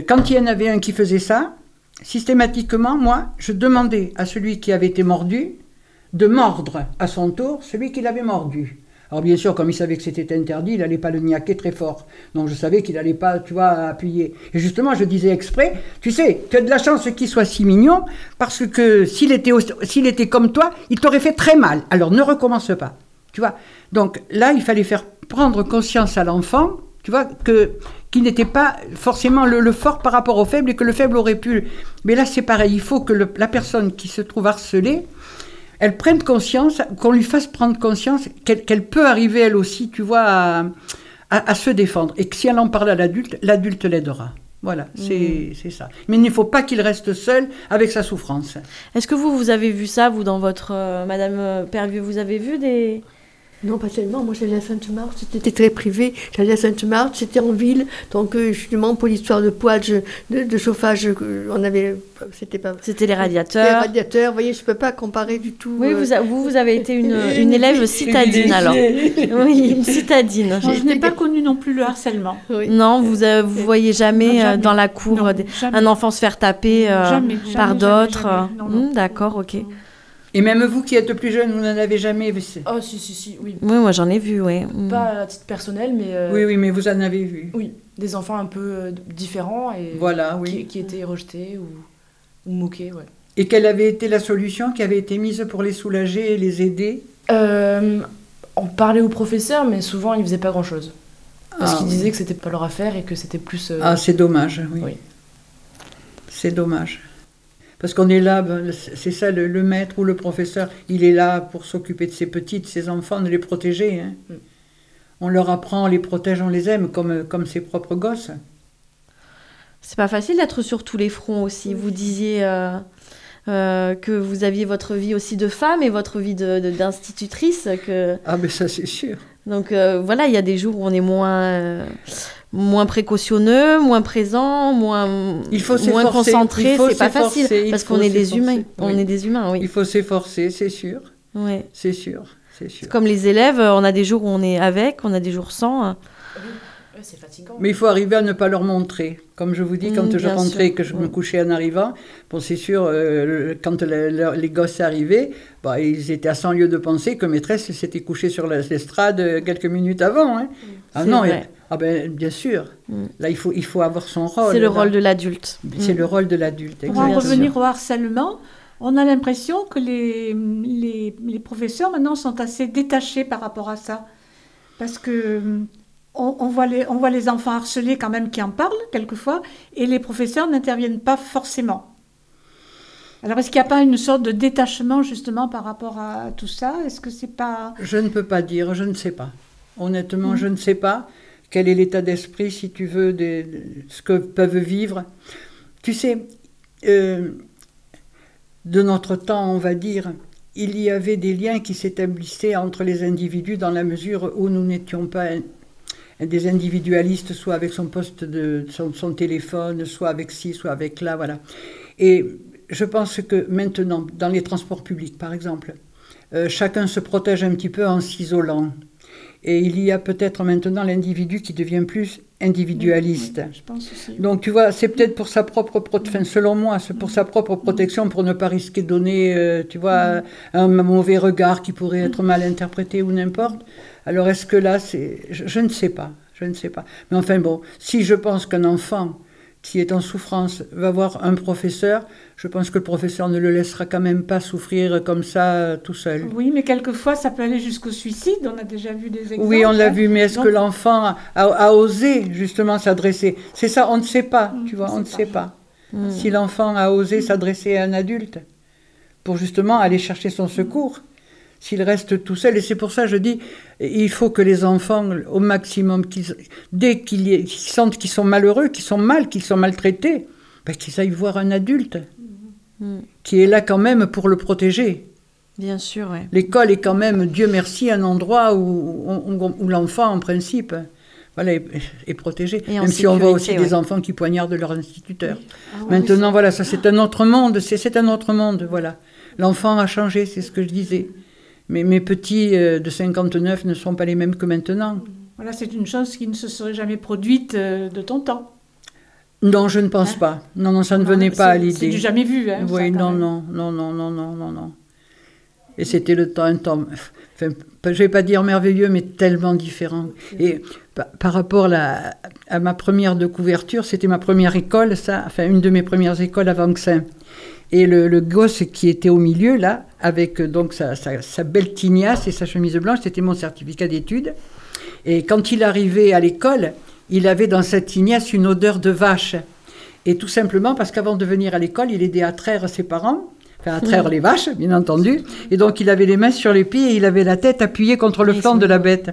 Quand il y en avait un qui faisait ça, systématiquement, moi, je demandais à celui qui avait été mordu de mordre à son tour celui qui l'avait mordu. Alors bien sûr, comme il savait que c'était interdit, il n'allait pas le niaquer très fort. Donc je savais qu'il n'allait pas, tu vois, appuyer. Et justement, je disais exprès, tu sais, tu as de la chance qu'il soit si mignon, parce que s'il était comme toi, il t'aurait fait très mal. Alors ne recommence pas, tu vois. Donc là, il fallait faire prendre conscience à l'enfant, tu vois, qu'il n'était pas forcément le fort par rapport au faible et que le faible aurait pu... Mais là, c'est pareil, il faut que la personne qui se trouve harcelée, elle prenne conscience, qu'on lui fasse prendre conscience qu'elle peut arriver elle aussi, tu vois, à se défendre. Et que si elle en parle à l'adulte, l'adulte l'aidera. Voilà, c'est ça. Mais il ne faut pas qu'il reste seul avec sa souffrance. Est-ce que vous avez vu ça, vous, dans votre... Madame Pervieux, vous avez vu des... Non, pas tellement. Moi, j'allais à Sainte-Marthe, c'était très privé. J'allais à Sainte-Marthe, c'était en ville. Donc, justement, pour l'histoire de poêle, de chauffage, on avait... C'était les radiateurs. Les radiateurs, vous voyez, je ne peux pas comparer du tout. Oui, vous avez été une élève citadine, alors. Oui, une citadine. Je n'ai pas connu non plus le harcèlement. Oui. Non, vous voyez jamais, dans la cour un enfant se faire taper par d'autres. D'accord, ok. Et même vous qui êtes plus jeune, vous n'en avez jamais vu? Oh, si, oui. Oui, moi j'en ai vu, oui. Pas à titre personnel, mais... Oui, mais vous en avez vu. Oui, des enfants un peu différents et voilà, oui. qui étaient rejetés ou moqués, ouais. Et quelle avait été la solution qui avait été mise pour les soulager et les aider? On parlait aux professeurs, mais souvent ils faisaient pas grand-chose. Parce qu'ils disaient oui. que c'était pas leur affaire et que c'était plus... Ah, c'est dommage, oui. C'est dommage. Parce qu'on est là, c'est ça, le maître ou le professeur, il est là pour s'occuper de ses petites, ses enfants, de les protéger. Hein. On leur apprend, on les protège, on les aime comme ses propres gosses. C'est pas facile d'être sur tous les fronts aussi. Vous disiez que vous aviez votre vie aussi de femme et votre vie d'institutrice. Ah, mais ça, c'est sûr. Donc voilà, il y a des jours où on est moins précautionneux, moins présent, moins concentré. C'est pas facile parce qu'on est des humains. Oui. On est des humains, oui. Il faut s'efforcer, c'est sûr. Oui. C'est sûr. Comme les élèves, on a des jours où on est avec, on a des jours sans. Oui, c'est fatigant. Mais il faut arriver à ne pas leur montrer. Comme je vous dis, quand je rentrais, que je me couchais en arrivant, bon, c'est sûr, quand les gosses arrivaient, bah, ils étaient à 100 lieues de penser que maîtresse s'était couchée sur l'estrade quelques minutes avant. Hein. Ah non, bien sûr. Là, il faut avoir son rôle. C'est le rôle de l'adulte. C'est le rôle de l'adulte. Pour en revenir au harcèlement, on a l'impression que les professeurs maintenant sont assez détachés par rapport à ça. Parce que... On voit les enfants harcelés quand même qui en parlent quelquefois, et les professeurs n'interviennent pas forcément. Alors est-ce qu'il n'y a pas une sorte de détachement justement par rapport à tout ça? Est-ce que c'est pas... Je ne peux pas dire, je ne sais pas. Honnêtement, je ne sais pas quel est l'état d'esprit, si tu veux, de ce que peuvent vivre. Tu sais, de notre temps, on va dire, il y avait des liens qui s'établissaient entre les individus dans la mesure où nous n'étions pas... des individualistes, soit avec son poste son téléphone, soit avec ci, soit avec là, voilà. Et je pense que maintenant, dans les transports publics, par exemple, chacun se protège un petit peu en s'isolant. Et il y a peut-être maintenant l'individu qui devient plus individualiste. Oui, je pense aussi. Donc tu vois, c'est peut-être pour sa propre selon moi, c'est pour sa propre protection, pour ne pas risquer de donner, tu vois, un mauvais regard qui pourrait être mal interprété ou n'importe. Alors est-ce que là, je ne sais pas, Mais enfin bon, si je pense qu'un enfant qui est en souffrance va voir un professeur, je pense que le professeur ne le laissera quand même pas souffrir comme ça tout seul. Oui, mais quelquefois ça peut aller jusqu'au suicide, on a déjà vu des exemples. Oui, on l'a vu, mais est-ce que l'enfant a osé justement s'adresser? C'est ça, on ne sait pas, tu vois, on ne sait pas. Si l'enfant a osé s'adresser à un adulte, pour justement aller chercher son secours. S'il reste tout seul, et c'est pour ça que je dis, il faut que les enfants, au maximum, dès qu'ils sentent qu'ils sont malheureux, qu'ils sont mal, qu'ils sont maltraités, ben, qu'ils aillent voir un adulte qui est là quand même pour le protéger. Bien sûr, oui. L'école est quand même, Dieu merci, un endroit où l'enfant, en principe, voilà, est protégé. Et même si on voit aussi des enfants qui poignardent leur instituteur. Ah, Maintenant, voilà, ça c'est un autre monde, c'est un autre monde, voilà. L'enfant a changé, c'est ce que je disais. Mais mes petits de 59 ne sont pas les mêmes que maintenant. Voilà, c'est une chose qui ne se serait jamais produite de ton temps. Non, je ne pense pas. Non, ça ne venait pas à l'idée. C'est du jamais vu, hein. Oui, ça, non. Et c'était un temps, enfin, je ne vais pas dire merveilleux, mais tellement différent. Et par rapport à ma première de couverture, c'était ma première école, une de mes premières écoles à Vanxin. Et le gosse qui était au milieu, là, avec donc sa belle tignasse et sa chemise blanche, c'était mon certificat d'études. Et quand il arrivait à l'école, il avait dans sa tignasse une odeur de vache. Et tout simplement parce qu'avant de venir à l'école, il aidait à traire ses parents, à traire les vaches, bien entendu. Et donc, il avait les mains sur les pieds et il avait la tête appuyée contre le flanc de la bête.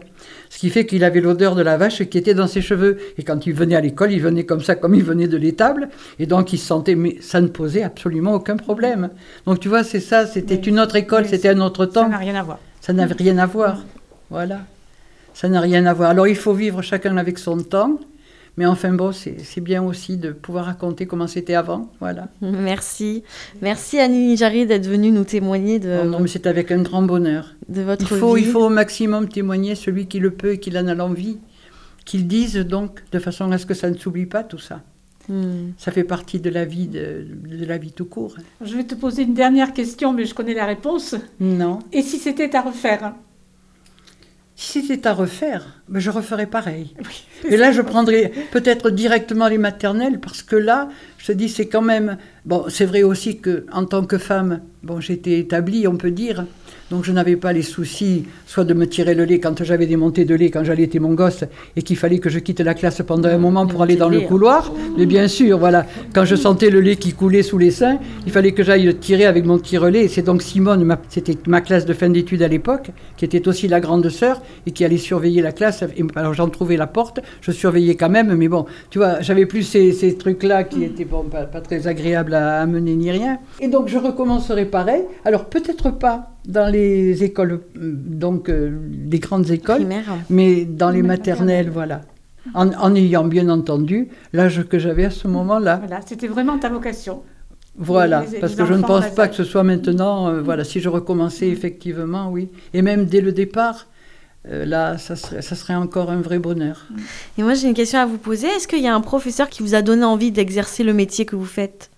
Ce qui fait qu'il avait l'odeur de la vache qui était dans ses cheveux. Et quand il venait à l'école, il venait comme ça, comme il venait de l'étable. Et donc, il se sentait... Mais ça ne posait absolument aucun problème. Donc, tu vois, c'est ça. C'était une autre école, c'était un autre temps. Ça n'a rien à voir. Ça n'avait rien à voir. Voilà. Ça n'a rien à voir. Alors, il faut vivre chacun avec son temps. Mais enfin bon, c'est bien aussi de pouvoir raconter comment c'était avant, voilà. Merci. Merci Annie Jarry d'être venue nous témoigner de... Oh non, mais c'est avec un grand bonheur. De votre vie. Il faut au maximum témoigner, celui qui le peut et qui en a l'envie, qu'il dise donc, de façon à ce que ça ne s'oublie pas tout ça. Ça fait partie de la vie, de la vie tout court. Je vais te poser une dernière question, mais je connais la réponse. Non. Et si c'était à refaire ? Si c'était à refaire, ben je referais pareil. Oui. Et là, je prendrais peut-être directement les maternelles, parce que là, je te dis, c'est quand même... Bon, c'est vrai aussi qu'en tant que femme, bon, j'étais établie, on peut dire, donc je n'avais pas les soucis, soit de me tirer le lait quand j'avais des montées de lait, quand j'allaitais mon gosse, et qu'il fallait que je quitte la classe pendant un moment pour aller dans le couloir. Mais bien sûr, voilà, quand je sentais le lait qui coulait sous les seins, il fallait que j'aille le tirer avec mon tire-lait. Et c'est donc Simone, c'était ma classe de fin d'études à l'époque, qui était aussi la grande sœur, et qui allait surveiller la classe. Et alors j'en trouvais la porte, je surveillais quand même, mais bon, tu vois, j'avais plus ces trucs-là qui étaient bon, pas très agréables à mener ni rien. Et donc je recommencerai pareil. Alors peut-être pas dans les écoles, donc les grandes écoles, primaire, mais dans les maternelles, voilà. En ayant bien entendu l'âge que j'avais à ce moment-là. Voilà, c'était vraiment ta vocation. Voilà, parce que je ne pense pas que ce soit maintenant, voilà, si je recommençais effectivement, oui. Et même dès le départ, là, ça serait encore un vrai bonheur. Et moi, j'ai une question à vous poser. Est-ce qu'il y a un professeur qui vous a donné envie d'exercer le métier que vous faites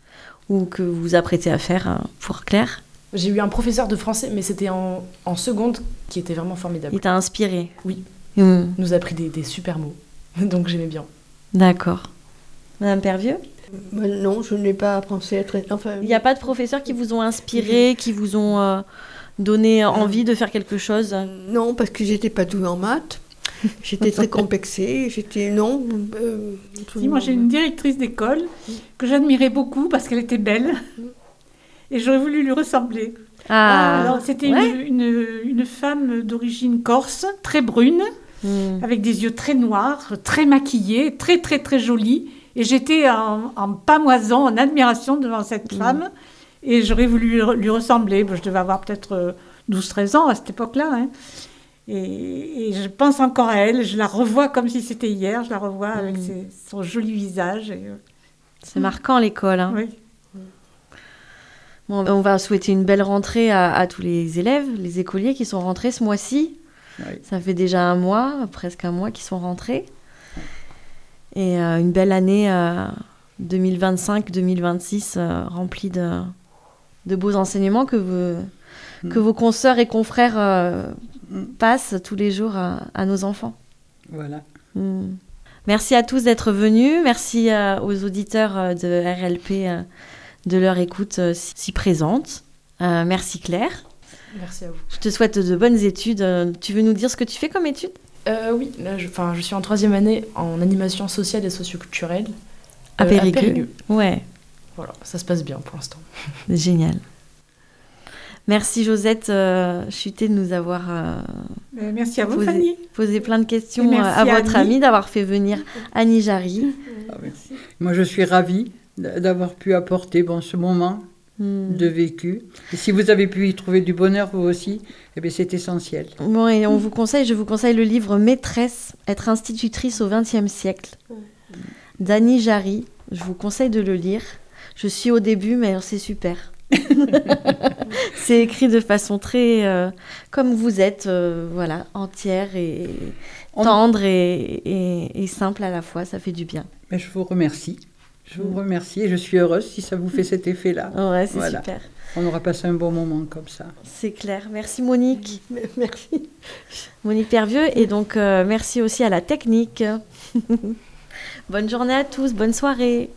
ou que vous vous apprêtez à faire pour Claire ? J'ai eu un professeur de français, mais c'était en seconde, qui était vraiment formidable. Il t'a inspiré ? Oui. Il nous a appris des super mots, donc j'aimais bien. D'accord. Madame Pervieux ? Non, je n'ai pas pensé être... Enfin, il n'y a pas de professeurs qui vous ont inspiré, qui vous ont donné envie de faire quelque chose ? Non, parce que j'étais pas douée en maths. J'étais très complexée. Si, moi, j'ai une directrice d'école que j'admirais beaucoup parce qu'elle était belle. Et j'aurais voulu lui ressembler. Alors, c'était une femme d'origine corse, très brune, avec des yeux très noirs, très maquillée, très, très, très jolie. Et j'étais en pamoison, en admiration devant cette femme. Et j'aurais voulu lui ressembler. Je devais avoir peut-être 12-13 ans à cette époque-là. Hein. Et je pense encore à elle. Je la revois comme si c'était hier. Je la revois avec son joli visage. C'est marquant, l'école. Hein. Oui. Bon, on va souhaiter une belle rentrée à tous les élèves, les écoliers qui sont rentrés ce mois-ci. Oui. Ça fait déjà un mois, presque un mois qu'ils sont rentrés. Et une belle année 2025-2026 remplie de beaux enseignements que vos consoeurs et confrères passent tous les jours à nos enfants. Voilà. Merci à tous d'être venus. Merci aux auditeurs de RLP de leur écoute si présente. Merci Claire. Merci à vous. Je te souhaite de bonnes études. Tu veux nous dire ce que tu fais comme études ? Oui, là, je suis en 3e année en animation sociale et socioculturelle. À Périgueux. Ouais. Voilà, ça se passe bien pour l'instant. Génial. Merci Josette Chutet de nous avoir Merci à vous, Fanny. posé plein de questions Et merci à votre Annie. amie, d'avoir fait venir Annie Jarry. Ah, merci. Moi, je suis ravie d'avoir pu apporter ce moment de vécu. Et si vous avez pu y trouver du bonheur, vous aussi, eh bien, c'est essentiel. Bon, et je vous conseille le livre Maîtresse, être institutrice au XXe siècle, d'Annie Jarry. Je vous conseille de le lire. Je suis au début, mais c'est super. C'est écrit de façon très comme vous êtes, voilà, entière et tendre et simple à la fois. Ça fait du bien. Mais je vous remercie. Je vous remercie et je suis heureuse si ça vous fait cet effet-là. Ouais, c'est super. On aura passé un bon moment comme ça. C'est clair. Merci Monique. Merci. Monique Pervieux. Et donc, merci aussi à la technique. Bonne journée à tous. Bonne soirée.